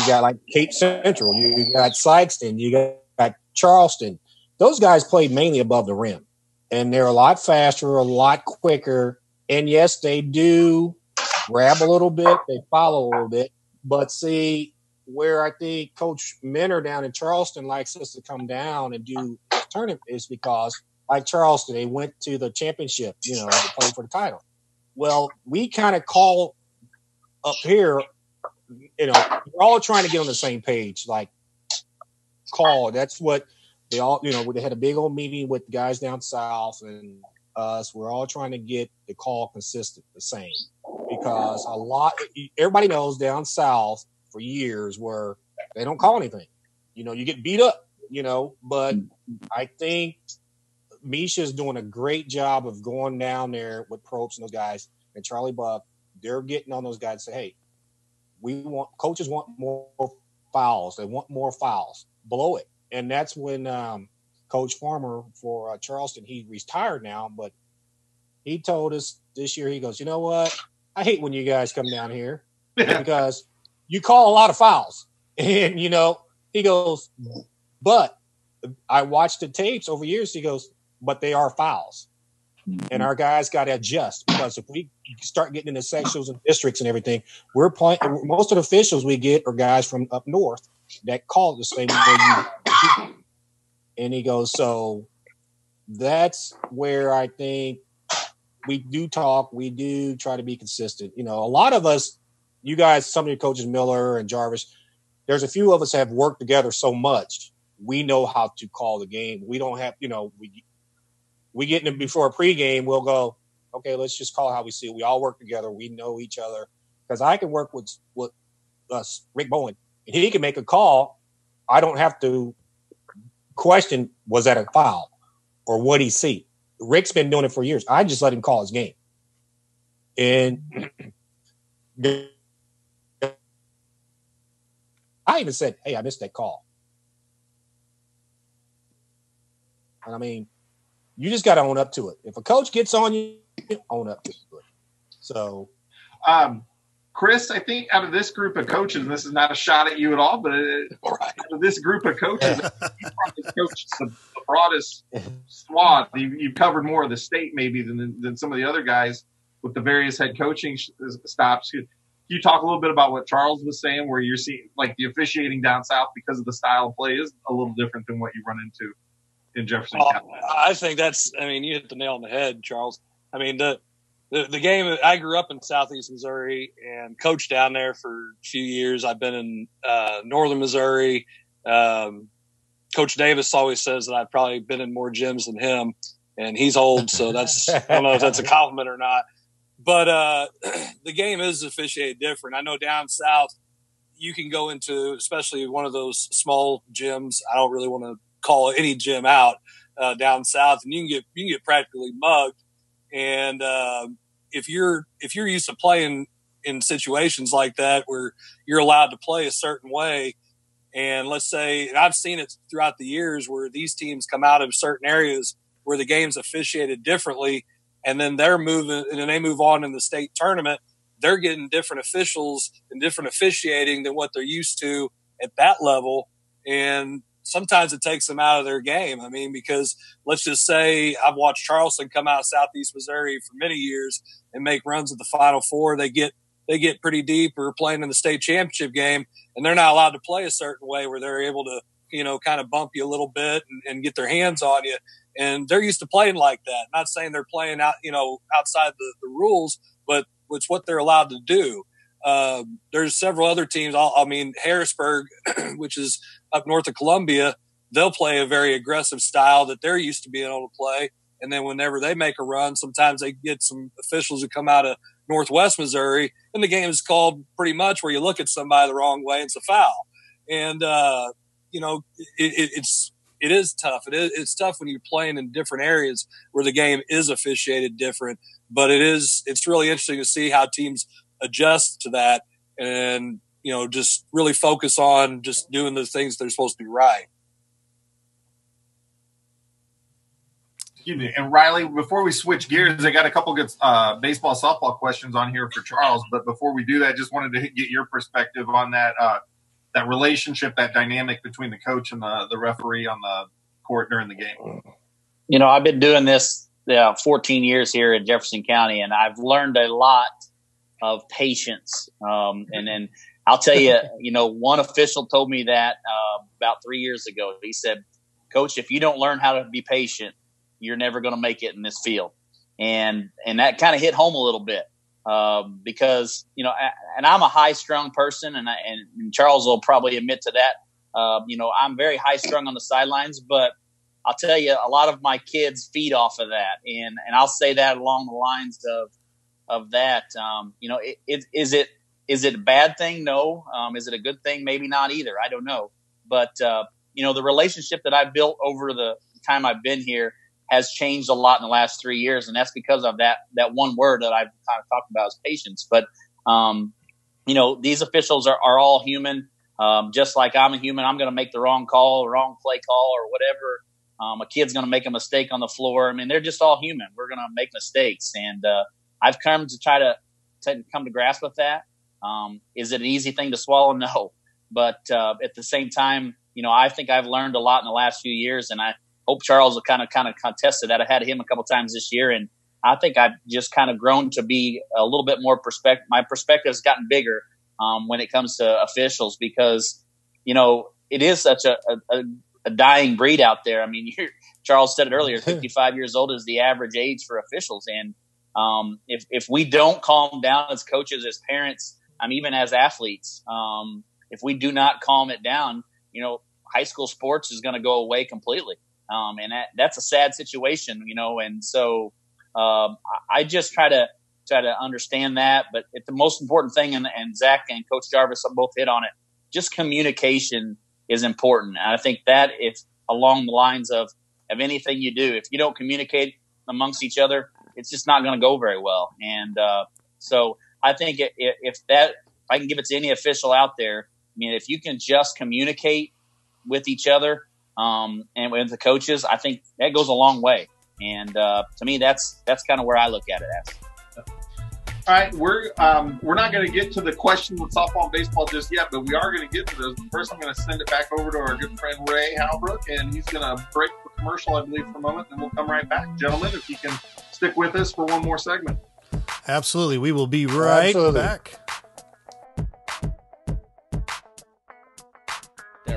got like Cape Central, you got Sykeston, you got Charleston. Those guys played mainly above the rim, and they're a lot faster, a lot quicker, and yes, they do grab a little bit, they follow a little bit, but see. Where I think Coach Minner down in Charleston likes us to come down and do this tournament is because, like Charleston, they went to the championship, to play for the title. Well, we kind of call up here, we're all trying to get on the same page, like call. That's what they all, they had a big old meeting with the guys down south and us. We're all trying to get the call consistent, the same, because everybody knows down south, for years where they don't call anything. You get beat up, but I think Misha's doing a great job of going down there with Probst and those guys and Charlie Buck. They're getting on those guys and say, hey, coaches want more fouls. They want more fouls. Blow it. And that's when Coach Farmer for Charleston, he retired now, but he told us this year, he goes, you know what? I hate when you guys come down here because you call a lot of fouls. And, he goes, but I watched the tapes over years. He goes, but they are fouls. And our guys got to adjust, because if we start getting into sectionals and districts and everything, we're playing. Most of the officials we get are guys from up north that call it the same way you. And he goes, so that's where I think we do talk. We do try to be consistent. You know, a lot of us, you guys, some of your coaches, Miller and Jarvis, there's a few of us have worked together so much. We know how to call the game. We don't have, you know, we get in before a pregame, we'll go, okay, let's just call how we see it. We all work together. We know each other. Because I can work with us, Rick Bowen, and he can make a call. I don't have to question, was that a foul or what he see? Rick's been doing it for years. I just let him call his game. And I even said, hey, I missed that call. And I mean, you just got to own up to it. If a coach gets on you, own up to it. So, Chris, I think out of this group of coaches, and this is not a shot at you at all, but out of this group of coaches, you probably coached the broadest swath. You've covered more of the state maybe than some of the other guys with the various head coaching stops. Can you talk a little bit about what Charles was saying, where you're seeing like the officiating down south because of the style of play is a little different than what you run into in Jefferson County? I think you hit the nail on the head, Charles. I mean, the game, I grew up in Southeast Missouri and coached down there for a few years. I've been in Northern Missouri. Coach Davis always says that I've probably been in more gyms than him, and he's old, so I don't know if that's a compliment or not. But the game is officiated different. I know down south you can go into, especially one of those small gyms. I don't really want to call any gym out down south, and you can get practically mugged. And if you're used to playing in situations like that where you're allowed to play a certain way, and let's say, and I've seen it throughout the years where these teams come out of certain areas where the game's officiated differently, and then they're moving, and then they move on in the state tournament, they're getting different officials and different officiating than what they're used to at that level. And sometimes it takes them out of their game. I mean, because let's just say I've watched Charleston come out of Southeast Missouri for many years and make runs at the Final Four. They get pretty deep or playing in the state championship game, and they're not allowed to play a certain way where they're able to, kind of bump you a little bit and get their hands on you. And they're used to playing like that. Not saying they're playing out, outside the rules, but it's what they're allowed to do. There's several other teams. Harrisburg, which is up north of Columbia, they'll play a very aggressive style that they're used to being able to play. And then whenever they make a run, sometimes they get some officials who come out of Northwest Missouri, and the game is called pretty much where you look at somebody the wrong way and it's a foul. And, it is tough. It's tough when you're playing in different areas where the game is officiated different, but it's really interesting to see how teams adjust to that and, just really focus on just doing the things they're supposed to be right. Excuse me. And Riley, before we switch gears, I got a couple good baseball, softball questions on here for Charles. But before we do that, I just wanted to get your perspective on that relationship, that dynamic between the coach and the referee on the court during the game. I've been doing this 14 years here in Jefferson County, and I've learned a lot of patience. And then I'll tell you, one official told me that about 3 years ago. He said, "Coach, if you don't learn how to be patient, you're never going to make it in this field." And that kind of hit home a little bit. Because, and I'm a high strung person, and Charles will probably admit to that. I'm very high strung on the sidelines, but I'll tell you, a lot of my kids feed off of that. And I'll say that along the lines of that. Is it a bad thing? No. Is it a good thing? Maybe not either. I don't know. But, the relationship that I've built over the time I've been here has changed a lot in the last 3 years. And that's because of that one word that I've kind of talked about is patience. But, these officials are all human. Just like I'm a human, I'm going to make the wrong call, wrong play call or whatever. A kid's going to make a mistake on the floor. I mean, they're just all human. We're going to make mistakes. And, I've come to try to come to grasp with that. Is it an easy thing to swallow? No. But, at the same time, I think I've learned a lot in the last few years, and I hope Charles will kind of contest to that. I've had him a couple times this year, and I think I've just kind of grown to be a little bit more my perspective has gotten bigger when it comes to officials because, it is such a dying breed out there. I mean, Charles said it earlier, 55 years old is the average age for officials. And, If we don't calm down as coaches, as parents, even as athletes, if we do not calm it down, high school sports is going to go away completely. And that's a sad situation, and so I just try to understand that. But the most important thing, and Zach and Coach Jarvis both hit on it, just communication is important. And I think that if along the lines of anything you do, if you don't communicate amongst each other, it's just not going to go very well. And so I think if I can give it to any official out there, if you can just communicate with each other and with the coaches, I think that goes a long way. And to me, that's kind of where I look at it as. All right, we're not going to get to the questions with softball and baseball just yet, but we are going to get to those. First, I'm going to send it back over to our good friend Ray Halbrook, and he's going to break for commercial, I believe, for a moment, and we'll come right back. Gentlemen, if you can stick with us for one more segment. Absolutely. We will be right back.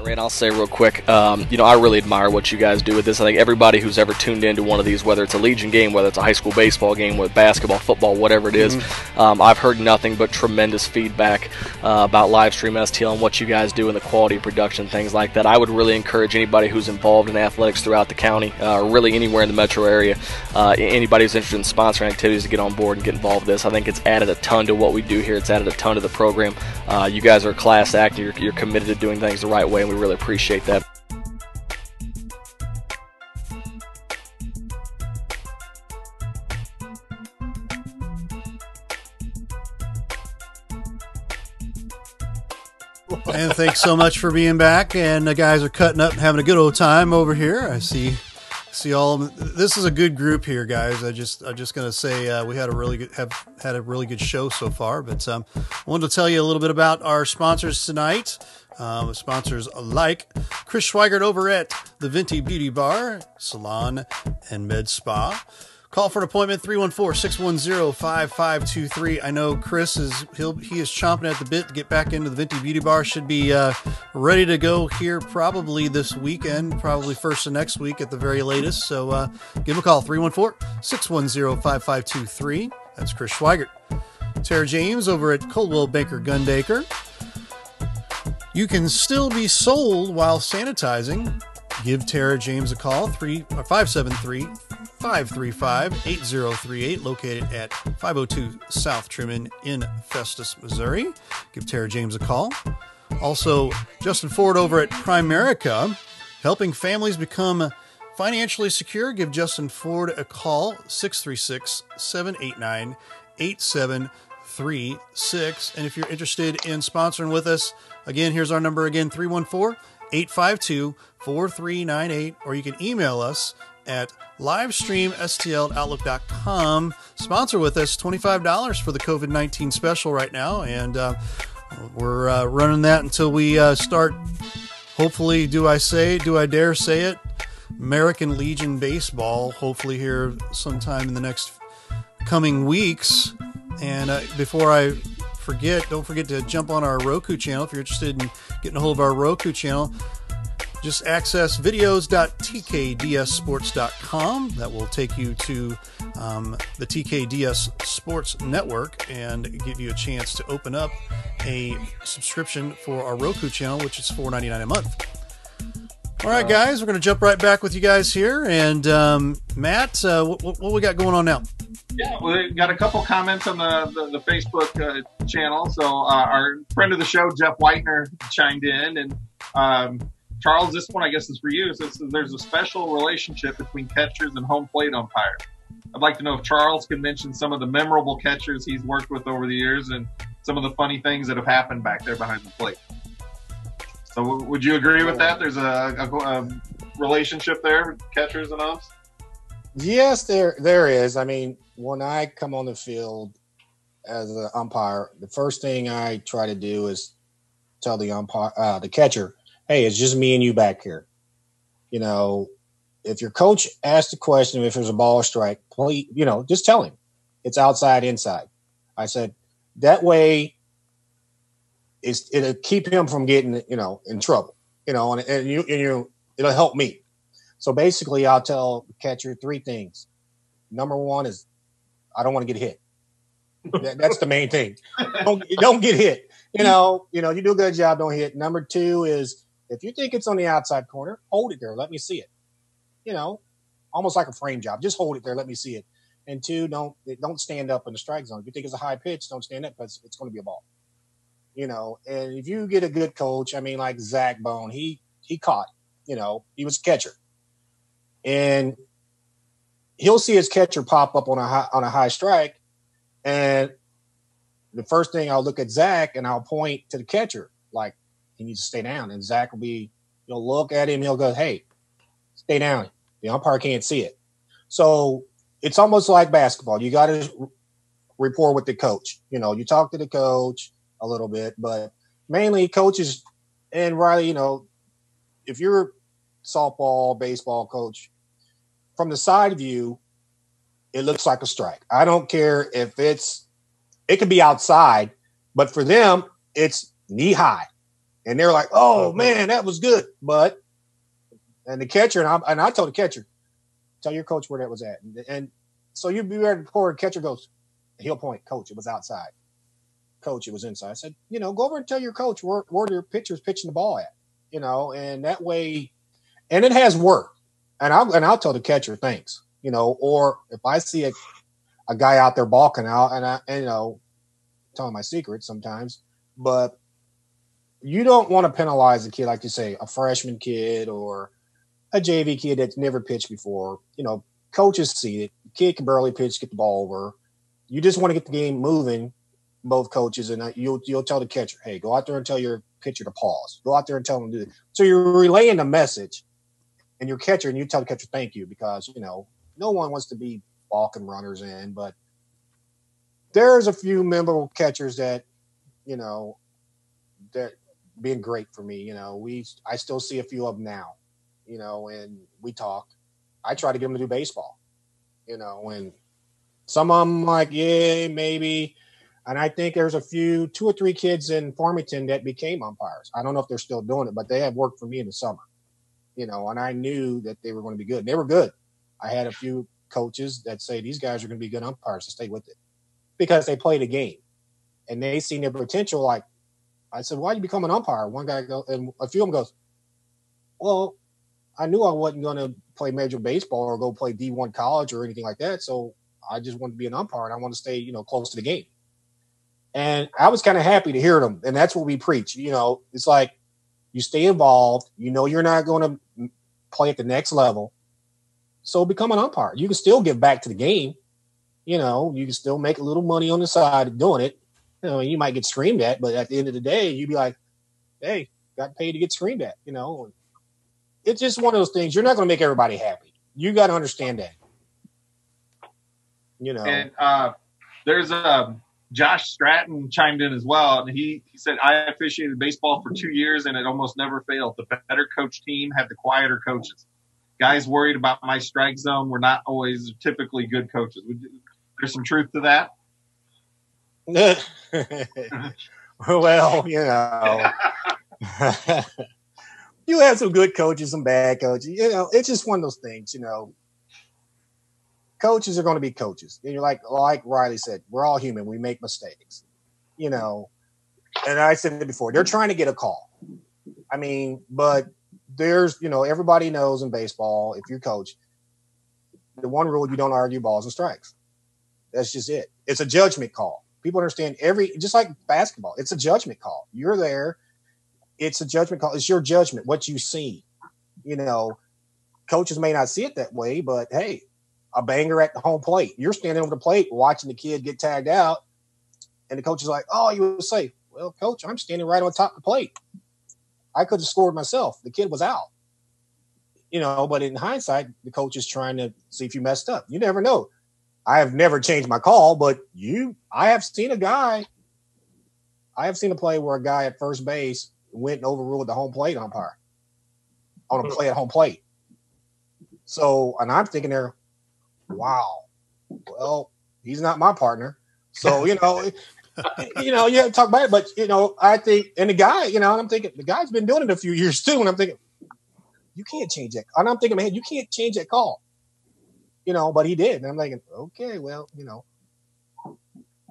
And I'll say real quick, I really admire what you guys do with this. I think everybody who's ever tuned into one of these, whether it's a Legion game, whether it's a high school baseball game, with basketball, football, whatever it is, I've heard nothing but tremendous feedback about Livestream STL and what you guys do and the quality of production, things like that. I would really encourage anybody who's involved in athletics throughout the county, or really anywhere in the metro area, anybody who's interested in sponsoring activities to get on board and get involved in this. I think it's added a ton to what we do here. It's added a ton to the program. You guys are a class act. You're committed to doing things the right way, and we really appreciate that. And thanks so much for being back. And the guys are cutting up and having a good old time over here. I see all of them. This is a good group here, guys. I'm just going to say we had a really good show so far. But I wanted to tell you a little bit about our sponsors tonight. Sponsors like Chris Schweigert over at the Venti Beauty Bar, Salon, and Med Spa. Call for an appointment, 314-610-5523. I know Chris is chomping at the bit to get back into the Venti Beauty Bar. Should be ready to go here probably this weekend, probably first of next week at the very latest. So give him a call, 314-610-5523. That's Chris Schweigert. Tara James over at Coldwell Banker Gundaker. You can still be sold while sanitizing. Give Tara James a call, 573-535-8038, located at 502 South Truman in Festus, Missouri. Give Tara James a call. Also, Justin Ford over at Primerica, helping families become financially secure. Give Justin Ford a call, 636-789-8736. And if you're interested in sponsoring with us, again, here's our number again, 314-852-4398, or you can email us at livestreamstl@outlook.com. Sponsor with us, $25 for the COVID-19 special right now, and we're running that until we start, hopefully, do I dare say it, American Legion Baseball, hopefully here sometime in the next coming weeks. And before I forget, don't forget to jump on our Roku channel. If you're interested in getting a hold of our Roku channel, just access videos.tkdssports.com. That will take you to the TKDS Sports Network and give you a chance to open up a subscription for our Roku channel, which is $4.99 a month. All right, guys, we're going to jump right back with you guys here. And Matt, what we got going on now? Yeah, we got a couple comments on the Facebook channel. So our friend of the show, Jeff Whitener, chimed in. And Charles, this one I guess is for you. It says there's a special relationship between catchers and home plate umpires. I'd like to know if Charles can mention some of the memorable catchers he's worked with over the years and some of the funny things that have happened back there behind the plate. So would you agree with that? There's a relationship there with catchers and umps? Yes, there is. I mean, when I come on the field as an umpire, the first thing I try to do is tell the umpire, the catcher, hey, it's just me and you back here. You know, if your coach asks the question if there's a ball or strike, please, just tell him it's outside, inside. I said that way it'll keep him from getting, in trouble, and it'll help me. So basically I'll tell the catcher three things. Number one is I don't want to get hit. That's the main thing. Don't get hit. You do a good job, don't hit. Number 2 is if you think it's on the outside corner, hold it there. Let me see it. Almost like a frame job. Just hold it there. Let me see it. And 2, don't stand up in the strike zone. If you think it's a high pitch, don't stand up because it's going to be a ball. And if you get a good coach, like Zach Bone, he caught, he was a catcher. And he'll see his catcher pop up on a high strike. And the first thing I'll look at Zach and I'll point to the catcher, like he needs to stay down. And Zach will he'll look at him. He'll go, hey, stay down. The umpire can't see it. So it's almost like basketball. You got to rapport with the coach. You talk to the coach a little bit, but mainly coaches. And Riley, if you're a softball, baseball coach, from the side view, it looks like a strike. I don't care if it could be outside, but for them, it's knee high. And they're like, oh, man, that was good. And the catcher, and I told the catcher, tell your coach where that was at. And so you'd be ready before the catcher goes, he'll point, coach, it was outside. Coach, it was inside. I said, go over and tell your coach where your pitcher's pitching the ball at, and that way, and it has worked. And I'll tell the catcher, thanks. Or if I see a guy out there balking out and tell him my secret sometimes, but you don't want to penalize a kid, like you say, a freshman kid or a JV kid that's never pitched before. Coaches see it. The kid can barely pitch, get the ball over. You just want to get the game moving, both coaches, and you'll tell the catcher, hey, go out there and tell your pitcher to pause. Go out there and tell him to do it. So you're relaying the message, and your catcher, and you tell the catcher thank you because, no one wants to be balking runners in, but there's a few memorable catchers that, that being great for me. I still see a few of them now, and we talk. I try to get them to do baseball, and some of them like, yeah, maybe. And I think there's 2 or 3 kids in Farmington that became umpires. I don't know if they're still doing it, but they have worked for me in the summer, and I knew that they were going to be good. They were good. I had a few coaches that say these guys are going to be good umpires to stay with it because they played a game and they seen their potential. Like I said, why you become an umpire? One guy goes, and a few of them goes, well, I knew I wasn't going to play major baseball or go play D1 college or anything like that. So I just wanted to be an umpire and I want to stay, close to the game. And I was kind of happy to hear them. And that's what we preach. It's like you stay involved. You're not going to play at the next level. So become an umpire. You can still give back to the game. You can still make a little money on the side of doing it. You might get screamed at, but at the end of the day, you'd be like, hey, got paid to get screamed at. It's just one of those things. You're not going to make everybody happy. You got to understand that. And there's Josh Stratton chimed in as well, and he said, I officiated baseball for 2 years, and it almost never failed. The better coach team had the quieter coaches. Guys worried about my strike zone were not always typically good coaches. There's some truth to that? Well, you have some good coaches, some bad coaches. It's just one of those things, Coaches are going to be coaches. And you're like Riley said, we're all human. We make mistakes, and I said it before, they're trying to get a call. But there's, everybody knows in baseball, if you coach, the one rule, you don't argue balls and strikes. That's just it. It's a judgment call. People understand just like basketball, it's a judgment call. You're there. It's a judgment call. It's your judgment, what you see. Coaches may not see it that way, but hey, a banger at the home plate. You're standing over the plate watching the kid get tagged out, and the coach is like, oh, you were safe. Well, coach, I'm standing right on top of the plate. I could have scored myself. The kid was out. But in hindsight, the coach is trying to see if you messed up. You never know. I have never changed my call, but I have seen a play where a guy at first base went and overruled the home plate umpire on a play at home plate. So, and I'm thinking there, wow, well, he's not my partner. So, you have to talk about it, but, I think, and the guy, and I'm thinking, the guy's been doing it a few years too. And I'm thinking, you can't change that. And I'm thinking, man, you can't change that call, but he did. And I'm thinking, okay, well,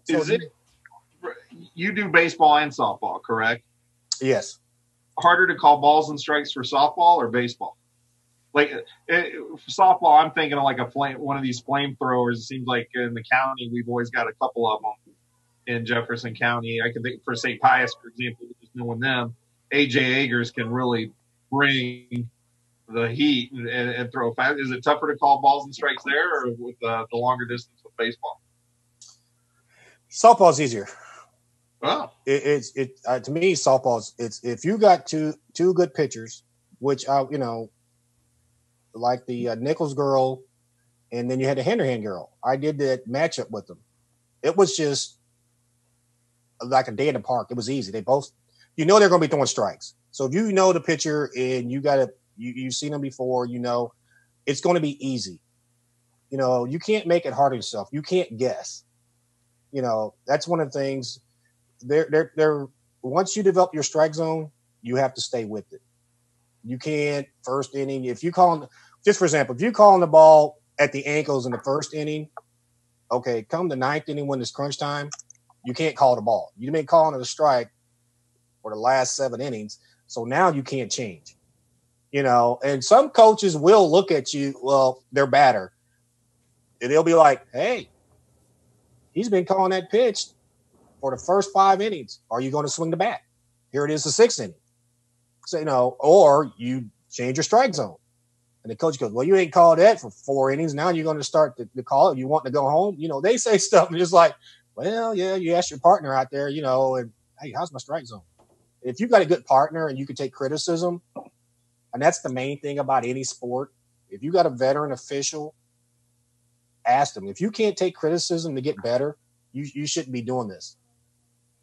Is it? You do baseball and softball, correct? Yes. Harder to call balls and strikes for softball or baseball? Like softball, I'm thinking of like one of these flamethrowers. It seems like in the county we've always got a couple of them in Jefferson County. I can think for St. Pius, for example, just knowing them, AJ Agers can really bring the heat and throw fast. Is it tougher to call balls and strikes there, or with the longer distance with baseball? Softball's easier. Oh, to me, softball's it's if you got two good pitchers, which like the Nichols girl, and then you had the Henderhan girl. I did that matchup with them. It was just like a day in the park. It was easy. They both, they're going to be throwing strikes. So if you know the pitcher and you've seen them before, it's going to be easy. You can't make it hard on yourself. You can't guess. That's one of the things. They're once you develop your strike zone, you have to stay with it. You can't first inning. If you call, just for example, if you calling the ball at the ankles in the first inning, okay, come the ninth inning when it's crunch time, you can't call the ball. You may call it a strike for the last 7 innings. So now you can't change, and some coaches will look at you. Well, their batter, and they'll be like, hey, he's been calling that pitch for the first 5 innings. Are you going to swing the bat? Here it is, the 6th inning. So, or you change your strike zone. And the coach goes, well, you ain't called that for 4 innings. Now you're going to start to call it. You want to go home? They say stuff and it's like, well, yeah, you ask your partner out there, and hey, how's my strike zone? If you've got a good partner and you can take criticism, and that's the main thing about any sport. If you got a veteran official, ask them. If you can't take criticism to get better, you shouldn't be doing this,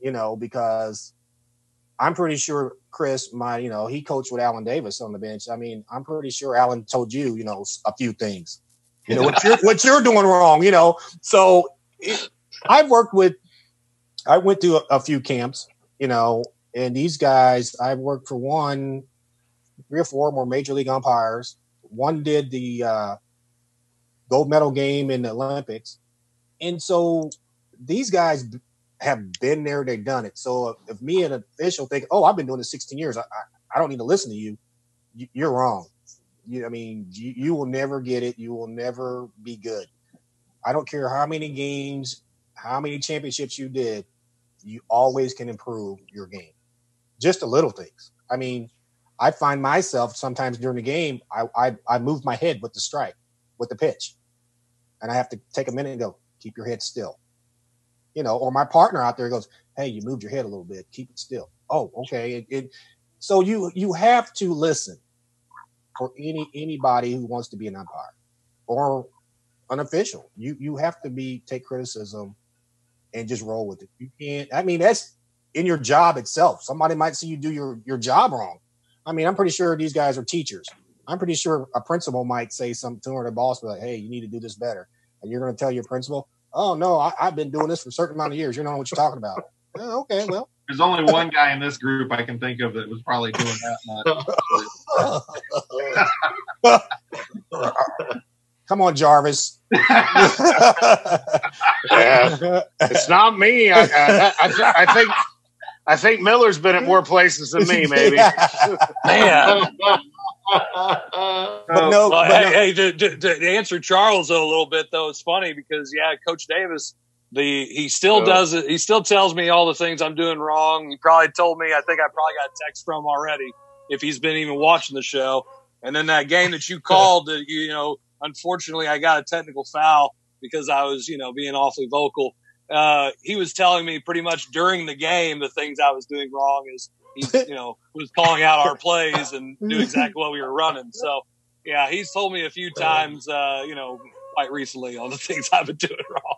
because I'm pretty sure Chris, he coached with Alan Davis on the bench. I mean, I'm pretty sure Alan told you, a few things, what you're doing wrong, So I went to a few camps, and these guys, I worked for 3 or 4 more major league umpires. One did the gold medal game in the Olympics. And so these guys have been there, they've done it. So if me and an official think, oh, I've been doing this 16 years, I don't need to listen to you, you're wrong. You will never get it. You will never be good. I don't care how many games, how many championships you did, you always can improve your game. Just the little things. I mean, I find myself sometimes during the game, I move my head with the strike, with the pitch. And I have to take a minute and go, keep your head still. Or my partner out there goes, hey, you moved your head a little bit. Keep it still. Oh, okay. So you have to listen for anybody who wants to be an umpire or an official. You have to take criticism and just roll with it. You can't. I mean, that's in your job itself. Somebody might see you do your job wrong. I mean, I'm pretty sure these guys are teachers. I'm pretty sure a principal might say something to her, the boss, be like, hey, you need to do this better. And you're going to tell your principal, oh, no, I've been doing this for a certain amount of years. You don't know what you're talking about. Oh, okay, well. There's only one guy in this group I can think of that was probably doing that much. Come on, Jarvis. Yeah, it's not me. I think Miller's been at more places than me, maybe. Man. To answer Charles a little bit, though, it's funny because, Coach Davis, he still does it. He still tells me all the things I'm doing wrong. He probably told me, I think I probably got a text from him already if he's been even watching the show. And then that game that you called, unfortunately, I got a technical foul because I was, being awfully vocal. He was telling me pretty much during the game the things I was doing wrong is he, was calling out our plays and knew exactly what we were running. So, yeah, he's told me a few times, quite recently on the things I've been doing wrong.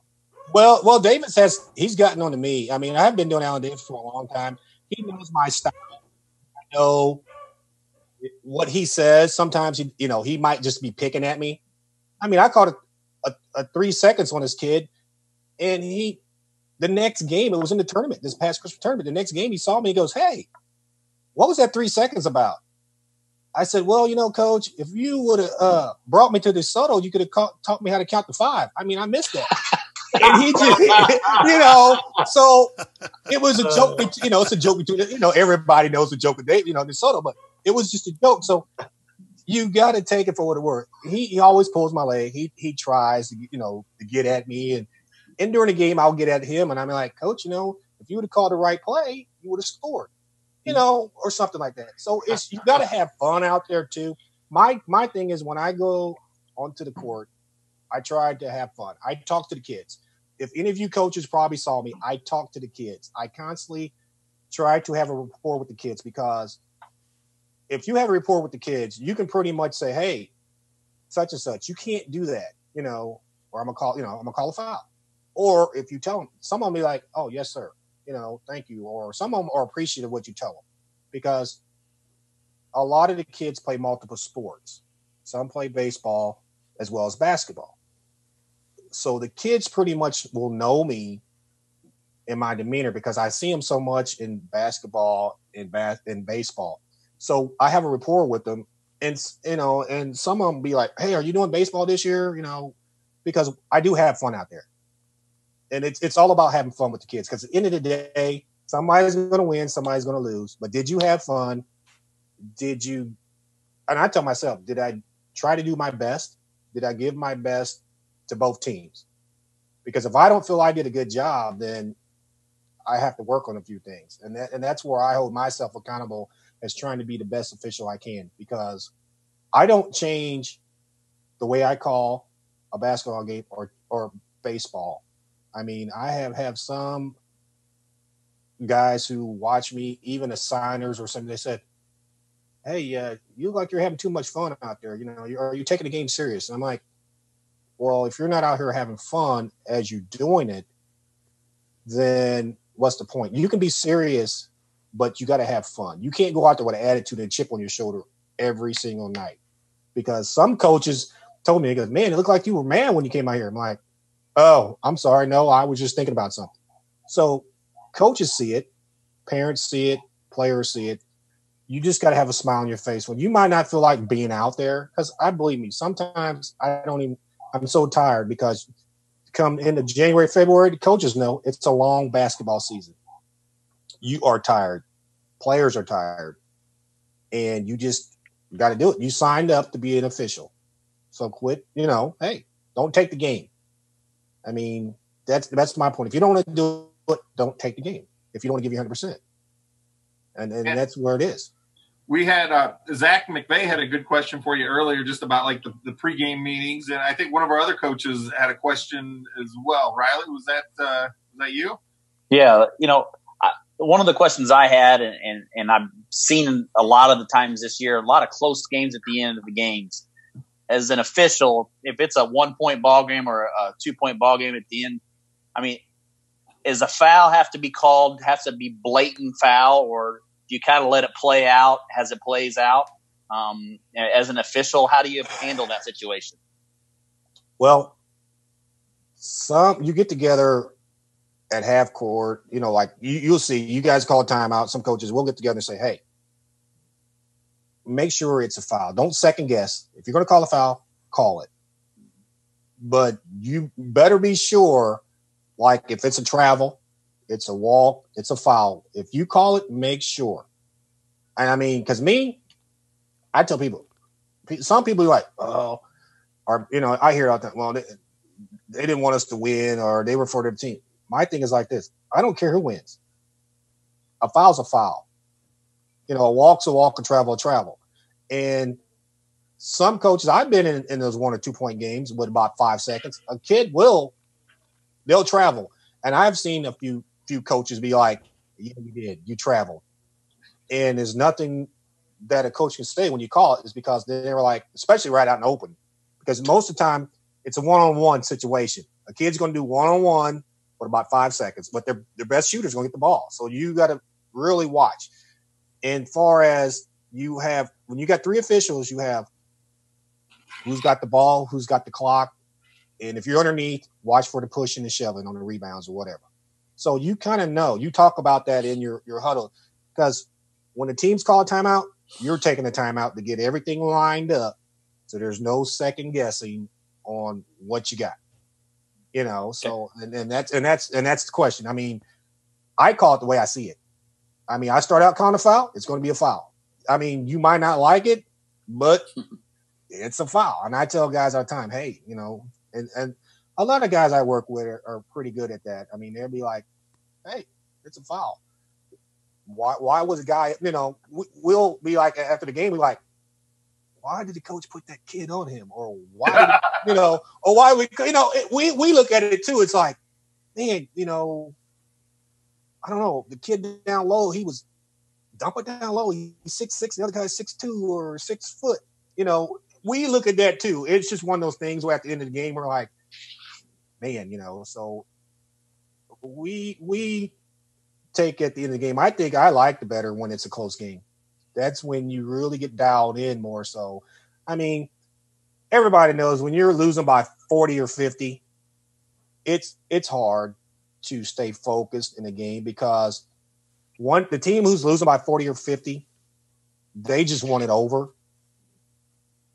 Well, Davis he's gotten on to me. I mean, I've been doing Alan Davis for a long time. He knows my style. I know what he says. Sometimes he might just be picking at me. I mean, I caught a 3 seconds on this kid, and the next game, it was in the tournament, this past Christmas tournament. The next game, he saw me. He goes, "Hey, what was that 3 seconds about?" I said, "Well, Coach, if you would have brought me to the Soto, you could have taught me how to count to 5. I mean, I missed that." And he just, so it was a joke. It's a joke between, everybody knows a joke with Dave, Minnesota, but it was just a joke. So you got to take it for what it worth. He always pulls my leg. He tries to, to get at me. And during the game, I'll get at him. And I'm like, Coach, if you would have called the right play, you would have scored, or something like that. So you got to have fun out there too. My thing is when I go onto the court, I tried to have fun. I talk to the kids. If any of you coaches probably saw me, I talk to the kids. I constantly try to have a rapport with the kids, because if you have a rapport with the kids, you can pretty much say, hey, such and such, you can't do that, or I'm gonna call a foul. Or if you tell them, some of them be like, oh, yes, sir, thank you. Or some of them are appreciative of what you tell them, because a lot of the kids play multiple sports. Some play baseball as well as basketball. So the kids pretty much will know me in my demeanor, because I see them so much in basketball and baseball. So I have a rapport with them, and and some of them be like, hey, are you doing baseball this year? Because I do have fun out there. And it's all about having fun with the kids, because at the end of the day, somebody's going to win, somebody's going to lose. But did you have fun? Did you? And I tell myself, did I try to do my best? Did I give my best to both teams? Because if I don't feel I did a good job, then I have to work on a few things. And that's where I hold myself accountable as trying to be the best official I can, because I don't change the way I call a basketball game or baseball. I mean, I have some guys who watch me, even as signers or something, they said, hey, you look like you're having too much fun out there. Are you taking the game serious? And I'm like, well, if you're not out here having fun as you're doing it, then what's the point? You can be serious, but you got to have fun. You can't go out there with an attitude and chip on your shoulder every single night, because some coaches told me, they go, man, it looked like you were mad when you came out here. I'm like, oh, I'm sorry. No, I was just thinking about something. So coaches see it, parents see it, players see it. You just got to have a smile on your face when you might not feel like being out there. Because believe me, sometimes I'm so tired, because come into January, February, the coaches know it's a long basketball season. You are tired. Players are tired. And you just got to do it. You signed up to be an official. So quit, hey, don't take the game. I mean, that's my point. If you don't want to do it, don't take the game. If you don't want to give you 100%. And that's where it is. We had Zac McVey had a good question for you earlier, just about like the pregame meetings, and I think one of our other coaches had a question as well. Riley, was that you? Yeah, one of the questions I had, and I've seen a lot of the times this year, a lot of close games at the end of the games. As an official, if it's a 1-point ball game or a 2-point ball game at the end, I mean, is a foul have to be called? Has to be blatant foul, or do you kind of let it play out as it plays out? As an official, how do you handle that situation? Well, you get together at half court, like you'll see, you guys call a timeout. Some coaches will get together and say, hey, make sure it's a foul. Don't second guess. If you're going to call a foul, call it. But you better be sure, like if it's a travel, it's a walk, it's a foul. If you call it, make sure. And I mean, because I tell people, some people are like, oh, or, I hear all that, well, they didn't want us to win, or they refer to the team. My thing is like this. I don't care who wins. A foul's a foul. A walk's a walk, a travel. And some coaches, I've been in those 1 or 2 point games with about 5 seconds. A kid they'll travel. And I've seen a few coaches be like, yeah, you did. You traveled. And there's nothing that a coach can say when you call it, is because they were like, especially right out in the open, because most of the time it's a one-on-one situation. A kid's going to do one-on-one for about 5 seconds, but their best shooter's going to get the ball. So you got to really watch. And far as when you got 3 officials, you have who's got the ball, who's got the clock. And if you're underneath, watch for the push and the shoving on the rebounds or whatever. So you kind of know. You talk about that in your huddle, because when the teams call a timeout, you're taking the timeout to get everything lined up, so there's no second guessing on what you got. You know, so and that's the question. I mean, I call it the way I see it. I mean, I start out calling a foul, it's going to be a foul. I mean, you might not like it, but it's a foul. And I tell guys all the time, hey, you know, and a lot of guys I work with are pretty good at that. I mean, they'll be like, hey, it's a foul. Why was a guy, you know, we'll be like, after the game, we're like, why did the coach put that kid on him? Or why, did, you know, or why we look at it too. It's like, man, you know, I don't know. The kid down low, he was dumping down low. He's 6'6", the other guy's 6'2" or 6 foot. You know, we look at that too. It's just one of those things where at the end of the game, we're like, man, you know, so we take at the end of the game. I think I like the better when it's a close game. That's when you really get dialed in more so. I mean, everybody knows when you're losing by 40 or 50, it's hard to stay focused in the game because the team who's losing by 40 or 50, they just want it over.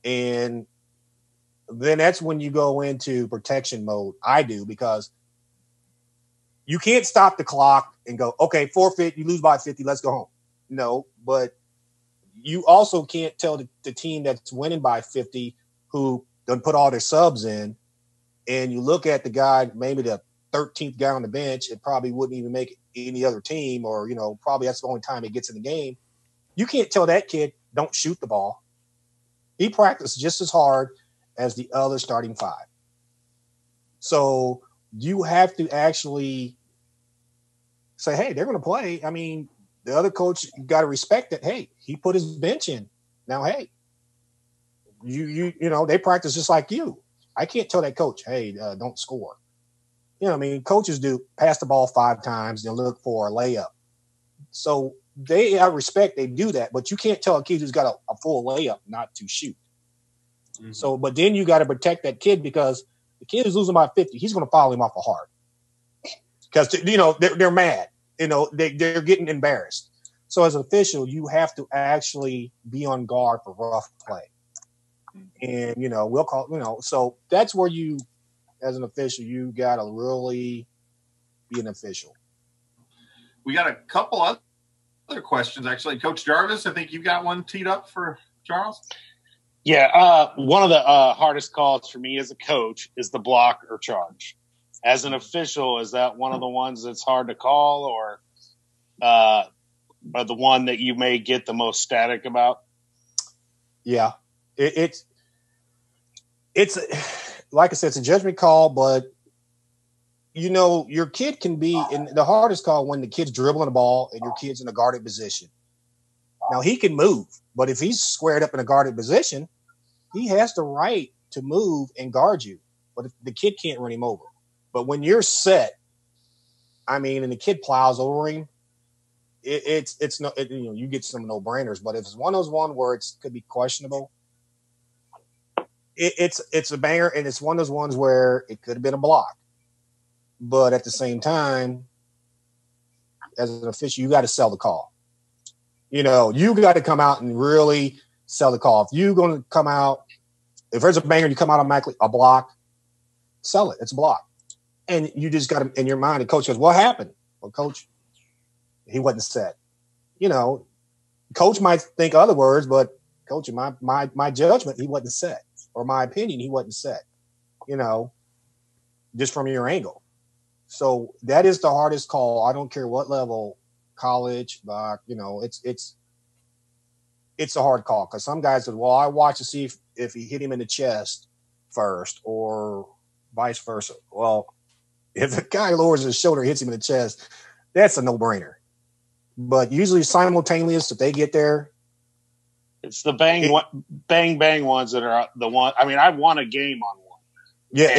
And then that's when you go into protection mode. I do, because you can't stop the clock and go, okay, forfeit, you lose by 50, let's go home. No, but you also can't tell the team that's winning by 50 who done put all their subs in, and you look at the guy, maybe the 13th guy on the bench, it probably wouldn't even make any other team, or, you know, probably that's the only time he gets in the game. You can't tell that kid, don't shoot the ball. He practiced just as hard as the other starting five. So you have to actually say, hey, they're going to play. I mean, the other coach, you got to respect that. Hey, he put his bench in. Now, hey, you know, they practice just like you. I can't tell that coach, hey, don't score. You know what I mean? Coaches do pass the ball 5 times and look for a layup. So I respect they do that, but you can't tell a kid who's got a full layup not to shoot. Mm-hmm. So, but then you got to protect that kid, because the kid is losing by 50. He's going to foul him off a hard, because, you know, they're mad. You know, they're getting embarrassed. So as an official, you have to actually be on guard for rough play. And, you know, we'll call, you know, so that's where you, as an official, you got to really be an official. We got a couple other questions, actually. Coach Jarvis, I think you've got one teed up for Charles. Yeah, one of the hardest calls for me as a coach is the block or charge. As an official, is that one of the ones that's hard to call, or the one that you may get the most static about? Yeah, it's like I said, it's a judgment call, but you know, your kid can be in the hardest call when the kid's dribbling the ball and your kid's in a guarded position. Now he can move, but if he's squared up in a guarded position, he has the right to move and guard you. But if the kid can't run him over. But when you're set, I mean, and the kid plows over him, it's no, you know, you get some no-brainers. But if it's one of those where it could be questionable, it's a banger, and it's one of those ones where it could have been a block. But at the same time, as an official, you got to sell the call. You know, you got to come out and really sell the call. If you're going to come out, if there's a banger, you come out automatically, a block, sell it. It's a block. And you just got to, in your mind, the coach goes, what happened? Well, coach, he wasn't set. You know, coach might think other words, but coach, in my judgment, he wasn't set. Or my opinion, he wasn't set. You know, just from your angle. So that is the hardest call. I don't care what level, college, you know, it's a hard call, because some guys said, well, I watch to see if he hit him in the chest first, or vice versa. Well, if the guy lowers his shoulder, hits him in the chest, that's a no-brainer. But usually simultaneous, if they get there, it's the bang ones that are the one. I mean, I won a game on one. Yeah,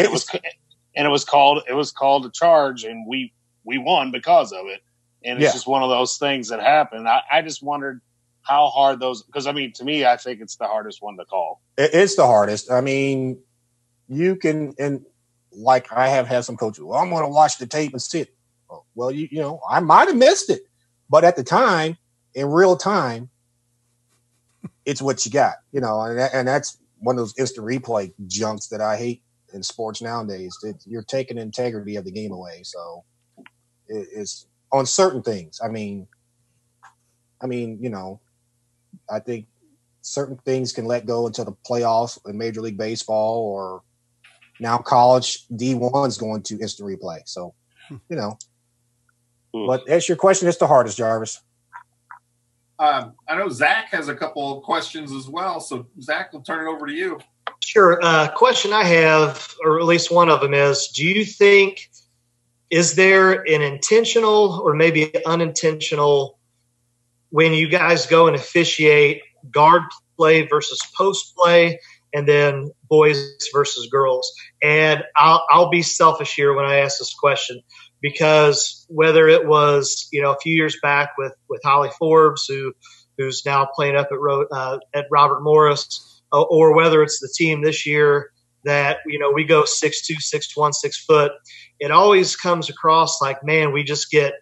and it was called a charge, and we won because of it. And it's just one of those things that happen. I just wondered how hard those, because I mean, to me, I think it's the hardest one to call. It's the hardest. I mean, you can, and like I have had some coaches, well, I'm going to watch the tape and see it. Well, you know, I might have missed it, but at the time, in real time, it's what you got, you know, and that's one of those instant replay junks that I hate in sports nowadays. You're taking the integrity of the game away. So it's on certain things. I mean, I think certain things can let go until the playoffs in Major League Baseball, or now college D1 is going to instant replay. So, but that's your question. It's the hardest, Jarvis. I know Zach has a couple of questions as well. So Zach, we'll turn it over to you. Sure. Question I have, or at least one of them is, do you think, is there an intentional or maybe unintentional, when you guys go and officiate, guard play versus post play, and then boys versus girls? And I'll be selfish here when I ask this question, because whether it was, a few years back with Holly Forbes, who's now playing up at Robert Morris, or whether it's the team this year that, we go 6'2", 6'1", 6 foot, it always comes across like, man, we just get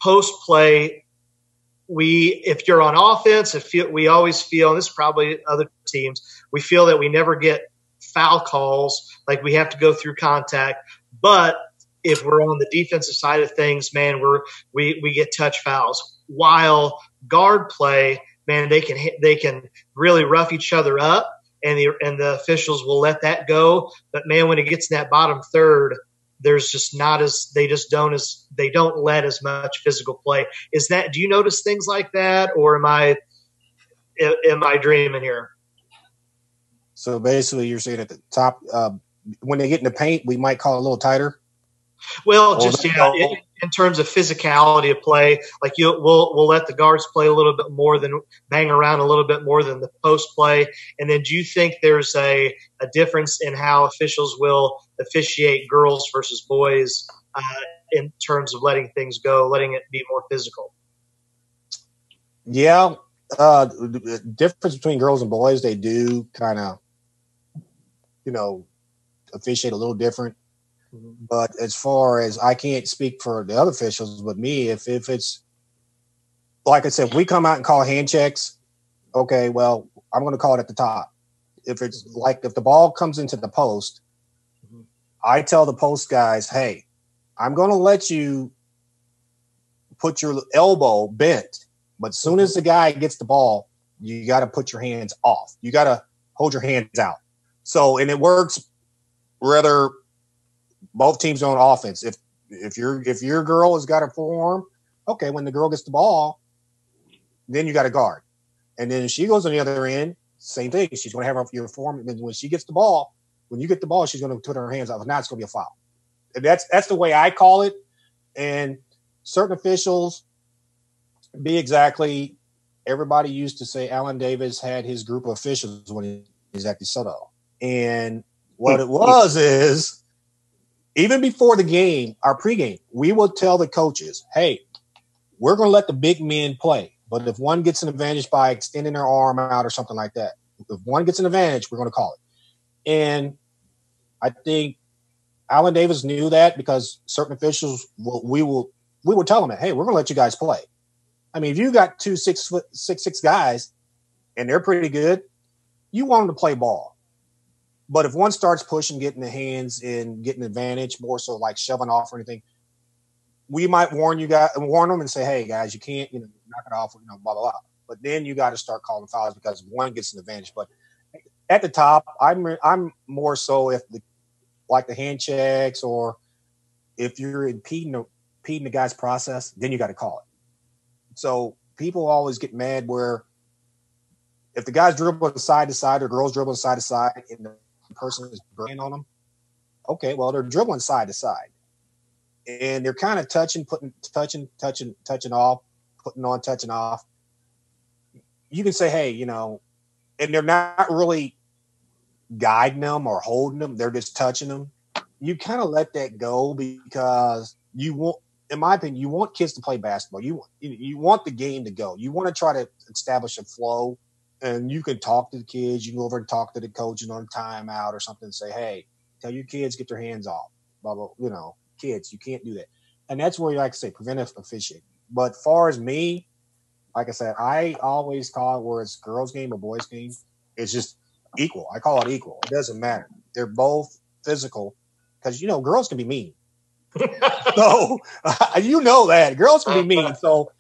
post play. If you're on offense, we always feel, and this is probably other teams, we feel that we never get foul calls, like we have to go through contact. But if we're on the defensive side of things, man, we get touch fouls. While guard play, man, they can really rough each other up, and the officials will let that go. But man, when it gets in that bottom third, there's just they don't let as much physical play. Do you notice things like that, or am I dreaming here? So basically, you're saying at the top, when they get in the paint, we might call it a little tighter. Well, in terms of physicality of play, like we'll let the guards play a little bit more than bang around a little bit more than the post play. And then, do you think there's a difference in how officials will officiate girls versus boys in terms of letting things go, letting it be more physical? Yeah, the difference between girls and boys, they do kind of, officiate a little different. But as far as, I can't speak for the other officials, but me, if it's, like I said, we come out and call hand checks, okay, well, I'm going to call it at the top. If it's like, if the ball comes into the post, I tell the post guys, hey, I'm going to let you put your elbow bent, but as soon as the guy gets the ball, you got to put your hands off. You got to hold your hands out. So, and it works whether both teams are on offense. If your girl has got a forearm, okay, when the girl gets the ball, then you got to guard. And then if she goes on the other end, same thing. She's going to have your forearm. And then when she gets the ball, when you get the ball, she's going to put her hands out. Now it's going to be a foul. And that's the way I call it. And certain officials, everybody used to say Alan Davis had his group of officials when he was at DeSoto. And what it was is, even before the game, our pregame, we will tell the coaches, hey, we're going to let the big men play. But if one gets an advantage by extending their arm out or something like that, if one gets an advantage, we're going to call it. And I think Alan Davis knew that, because certain officials, we will tell them that, hey, we're going to let you guys play. I mean, if you got 2 6'6" guys and they're pretty good, you want them to play ball. But if one starts pushing, getting the hands and getting an advantage, more so like shoving off or anything, we might warn them and say, hey guys, you can't, knock it off, blah, blah, blah. But then you got to start calling fouls because one gets an advantage. But at the top, I'm more so if the hand checks, or if you're impeding the guy's process, then you got to call it. So people always get mad where if the guy's dribbling side to side or girls dribbling side to side and the person is burning on them, okay, well, they're dribbling side to side. And they're kind of touching off, putting on, touching off. You can say, hey, and they're not really guiding them or holding them. They're just touching them. You kind of let that go, because you want, in my opinion, you want kids to play basketball. You want the game to go. You want to try to establish a flow, and you can talk to the kids. You can go over and talk to the coach on timeout or something and say, hey, tell your kids, get their hands off. Blah, blah, kids, you can't do that. And that's where you like to say preventive officiating. But far as me, like I said, I always call it, where it's girls game or boys game, it's just equal. I call it equal. It doesn't matter. They're both physical because, girls can be mean. So, you know that. Girls can be mean. So,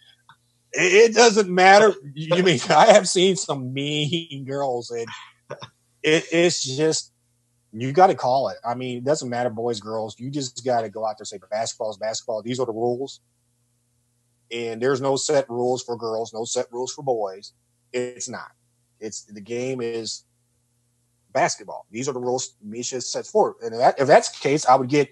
it doesn't matter. You mean, I have seen some mean girls, and it's just, you got to call it. I mean, it doesn't matter, boys, girls. You just got to go out there and say, basketball is basketball. These are the rules. And there's no set rules for girls, no set rules for boys. It's not. The game is basketball. These are the rules Misha sets forth. And if that's the case, I would get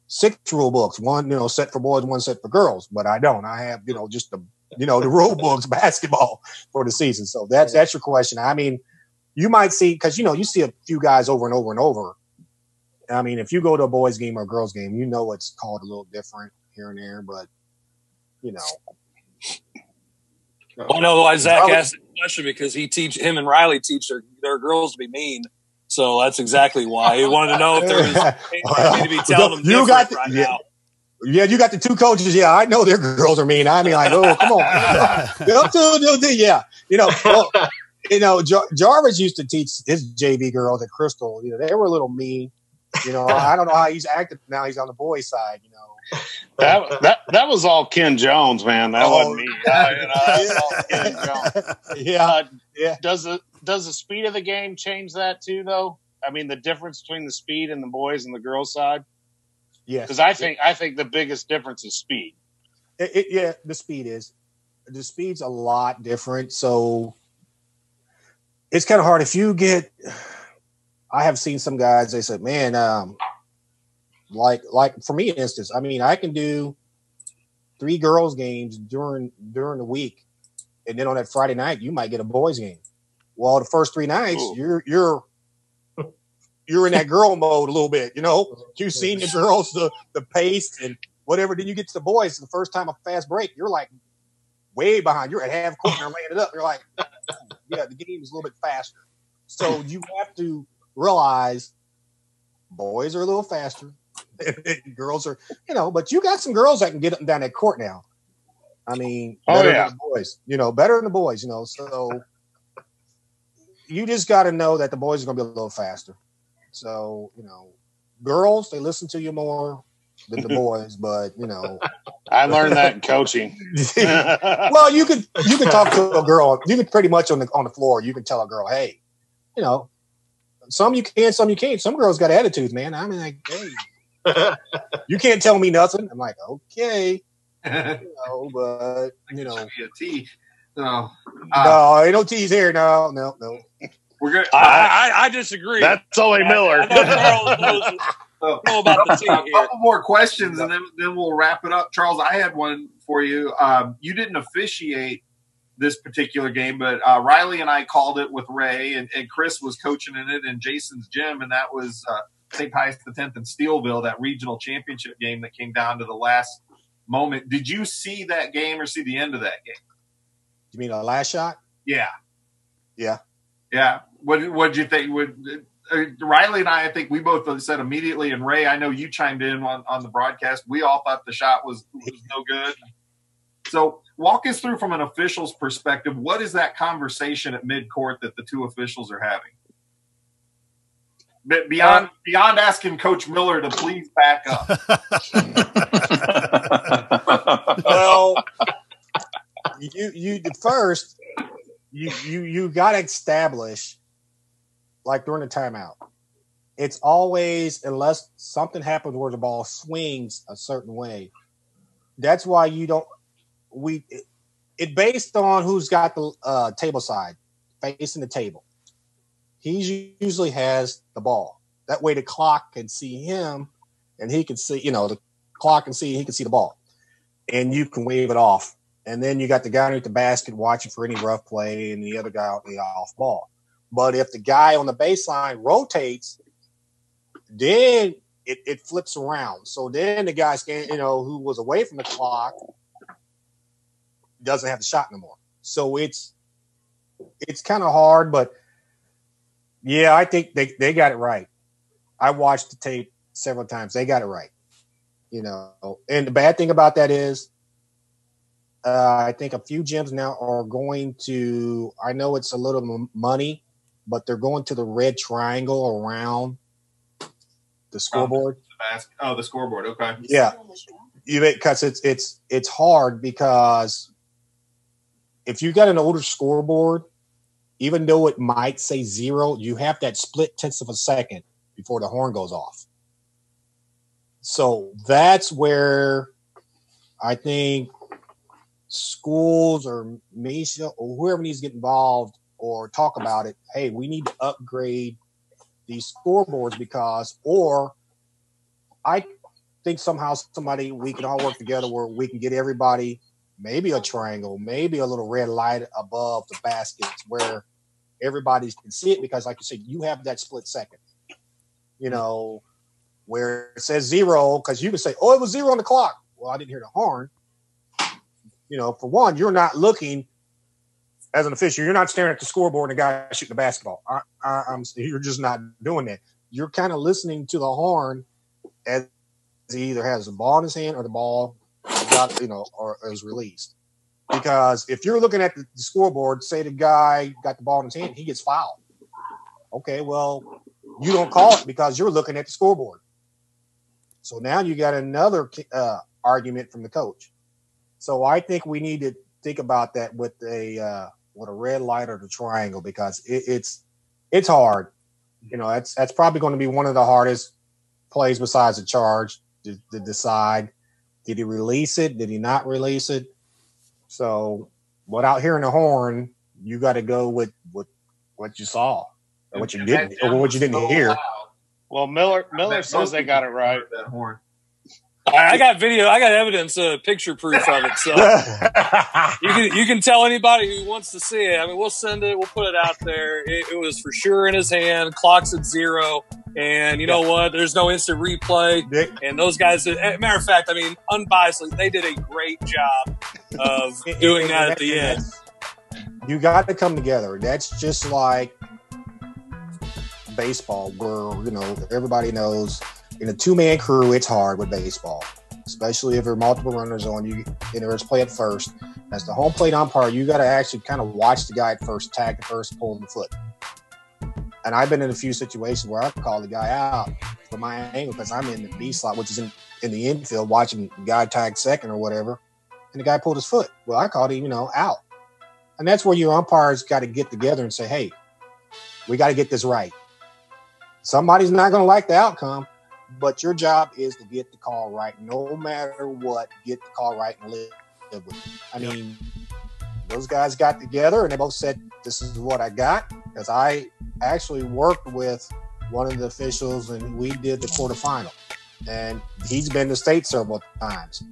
6 rule books, one, set for boys, one set for girls. But I don't. I have, just the rule books, basketball for the season. So that's your question. I mean, you might see, because, you see a few guys over and over and over. I mean, if you go to a boys game or a girls game, it's called a little different here and there, but, I know why Zach asked the question, because him and Riley teach their girls to be mean. So that's exactly why. He wanted to know if there was need to be telling them different now. Yeah, you got the 2 coaches. Yeah, I know their girls are mean. I mean, like, oh, come on. Jarvis used to teach his JV girls at Crystal. They were a little mean. I don't know how he's acting now. He's on the boys' side. That was all Ken Jones, man. That wasn't me. That's all Ken Jones. Yeah. Does the speed of the game change that too, though? I mean, the difference between the speed and the boys and the girls' side. Yes. Because I think the biggest difference is speed. The speed's a lot different. So it's kind of hard if you get. I have seen some guys. They said, "Man, like for me, instance, I mean, I can do 3 girls games during the week, and then on that Friday night, you might get a boys game. Well, the first 3 nights, you're in that girl mode a little bit. You've seen the girls, the pace and whatever. Then you get to the boys. The first time a fast break, you're like way behind. You're at half court and they're laying it up. You're like, yeah, the game is a little bit faster. So you have to realize boys are a little faster. Girls are, but you got some girls that can get up and down that court now. I mean, better than the boys, better than the boys, so you just got to know that the boys are going to be a little faster. So, girls, they listen to you more than the boys, but, I learned that in coaching. Well, you can talk to a girl. You can pretty much on the floor, you can tell a girl, hey, some you can, some you can't. Some girls got attitudes, man. I mean, like, hey, you can't tell me nothing. I'm like, okay, but a tea. No, ain't no teas here. No. We're good. I disagree. That's only Miller. Know about the tea here. A couple more questions, and then we'll wrap it up. Charles, I had one for you. You didn't officiate this particular game, but Riley and I called it with Ray, and Chris was coaching in it in Jason's gym, and that was St. Pius X and Steelville, that regional championship game that came down to the last moment. Did you see that game or see the end of that game? You mean a last shot? Yeah. Yeah. What did you think? Riley and I think we both said immediately, and Ray, I know you chimed in on the broadcast. We all thought the shot was no good. So walk us through from an official's perspective. What is that conversation at midcourt that the 2 officials are having? But beyond asking Coach Miller to please back up. Well, you first you got to establish, like during the timeout, it's always, unless something happens where the ball swings a certain way. That's why you don't. It based on who's got the table side facing the table. He usually has the ball. That way the clock can see him, and he can see, the clock can see, he can see the ball, and you can wave it off. And then you got the guy underneath the basket watching for any rough play, and the other guy on the off ball. But if the guy on the baseline rotates, then it flips around. So then the guy, who was away from the clock, doesn't have the shot no more. So it's kind of hard, but yeah, I think they got it right. I watched the tape several times. They got it right. And the bad thing about that is, I think a few gyms now are going to, I know it's a little money, but they're going to the red triangle around the scoreboard. The scoreboard. Okay. Yeah, because it's hard because if you got an older scoreboard, even though it might say 0, you have that split tenths of a second before the horn goes off. So that's where I think schools or Mesa or whoever needs to get involved or talk about it. Hey, we need to upgrade these scoreboards or I think somehow we can all work together where we can get everybody maybe a triangle, maybe a little red light above the baskets where everybody can see it, because like you said, you have that split second, where it says 0, because you can say, oh, it was 0 on the clock. Well, I didn't hear the horn. For one, you're not looking as an official. You're not staring at the scoreboard and the guy shooting the basketball. You're just not doing that. You're kind of listening to the horn as he either has the ball in his hand or the ball or is released. Because if you're looking at the scoreboard, say the guy got the ball in his hand, he gets fouled. Okay, well, you don't call it because you're looking at the scoreboard. So now you got another argument from the coach. So I think we need to think about that with a red light or the triangle, because it's hard. That's probably going to be one of the hardest plays besides the charge to decide. Did he release it? Did he not release it? So without hearing the horn, you got to go with what you saw or what you didn't hear. Well, Miller says they got it right. That horn. I got video. I got evidence, picture proof of it. So you can tell anybody who wants to see it. I mean, we'll send it. We'll put it out there. It was for sure in his hand. Clock's at 0. And you know what? There's no instant replay. And those guys, matter of fact, I mean, unbiasedly, they did a great job of doing that at the end. You got to come together. That's just like baseball, where, everybody knows in a 2-man crew, it's hard with baseball, especially if there are multiple runners on you. There's play at first. As the home plate umpire, you got to actually kind of watch the guy at first, tag at first, pull the foot. And I've been in a few situations where I call the guy out from my angle because I'm in the B slot, which is in the infield, watching the guy tag second or whatever, and the guy pulled his foot. Well, I called him, out. And that's where your umpires got to get together and say, hey, we got to get this right. Somebody's not going to like the outcome, but your job is to get the call right. No matter what, get the call right and live with it. I mean, those guys got together and they both said, this is what I got. Because I actually worked with one of the officials and we did the quarterfinal. And he's been to state several times.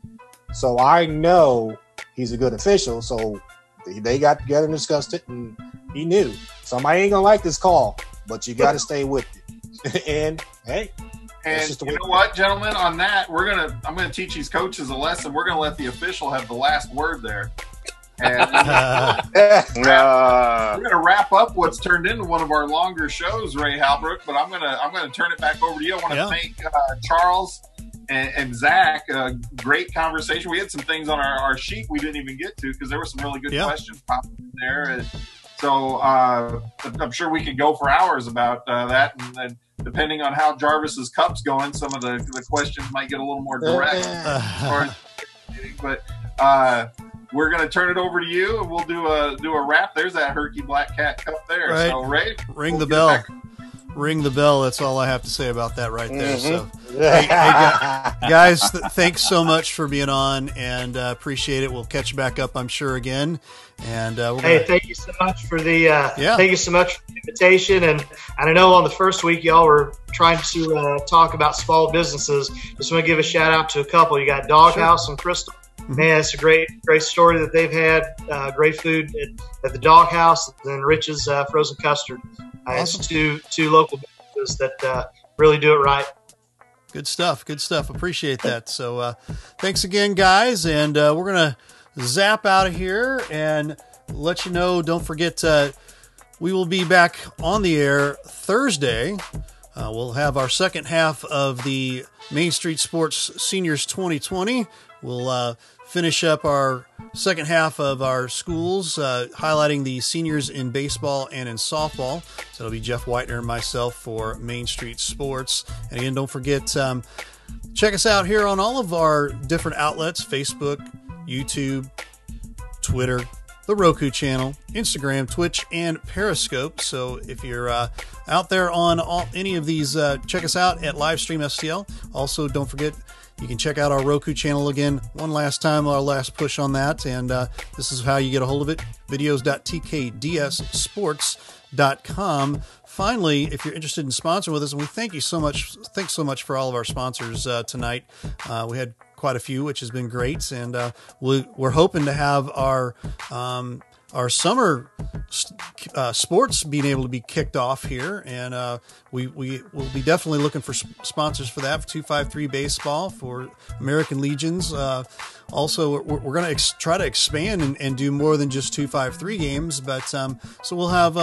So I know he's a good official. So they got together and discussed it, and he knew somebody ain't going to like this call, but you got to stay with it. And hey, and you know what, gentlemen, on that, I'm gonna teach these coaches a lesson. We're gonna let the official have the last word there. And we're gonna wrap up what's turned into one of our longer shows, Ray Halbrook. But I'm gonna turn it back over to you. I want to thank Charles and Zach. Great conversation. We had some things on our sheet we didn't even get to because there were some really good questions popping in there. And so I'm sure we could go for hours about that. And depending on how Jarvis's cup's going, some of the questions might get a little more direct. But we're going to turn it over to you, and we'll do a wrap. There's that Herky Black Cat cup there. Right. So, Ray, ring the bell. Ring the bell. That's all I have to say about that right there. So, hey, guys, thanks so much for being on, and appreciate it. We'll catch you back up, I'm sure, again. And thank you so much for the thank you so much for the invitation. And I know on the first week y'all were trying to talk about small businesses. Just want to give a shout out to a couple. You got Doghouse and Crystal. Man, it's a great story that they've had. Great food at the Doghouse, and then Rich's frozen custard. Awesome. It's two local businesses that really do it right. Good stuff. Appreciate that. So thanks again, guys. And we're going to zap out of here and let you know, don't forget, we will be back on the air Thursday We'll have our second half of the Main Street Sports Seniors 2020. We'll finish up our second half of our schools, highlighting the seniors in baseball and in softball. So it'll be Jeff Whitener and myself for Main Street Sports. And again, don't forget, check us out here on all of our different outlets: Facebook, YouTube, Twitter, the Roku channel, Instagram, Twitch, and Periscope. So if you're out there on any of these, check us out at Livestream STL. Also, don't forget, you can check out our Roku channel again one last time, our last push on that. And this is how you get a hold of it: videos.tkdssports.com. Finally, if you're interested in sponsoring with us, and we thank you so much, thanks so much for all of our sponsors tonight. We had quite a few, which has been great, and we're hoping to have our summer sports being able to be kicked off here, and we will be definitely looking for sponsors for that, for 253 baseball, for American Legions. Also, we're going to try to expand and do more than just 253 games, but so we'll have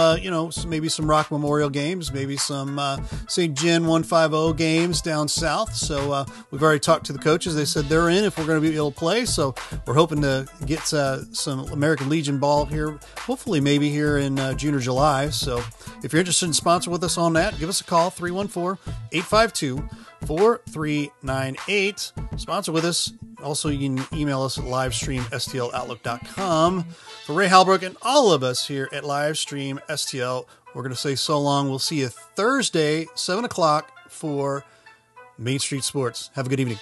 maybe some Rock Memorial games, maybe some St. Gen 150 games down south. So we've already talked to the coaches; they said they're in if we're going to be able to play. So we're hoping to get some American Legion ball here, hopefully maybe here in June or July. So if you're interested in sponsoring with us on that, give us a call, 314-852-4398. Sponsor with us. Also, you can email us at livestream@stloutlook.com. For Ray Halbrook and all of us here at Livestream STL, we're going to say so long. We'll see you Thursday, 7 o'clock for Main Street Sports. Have a good evening.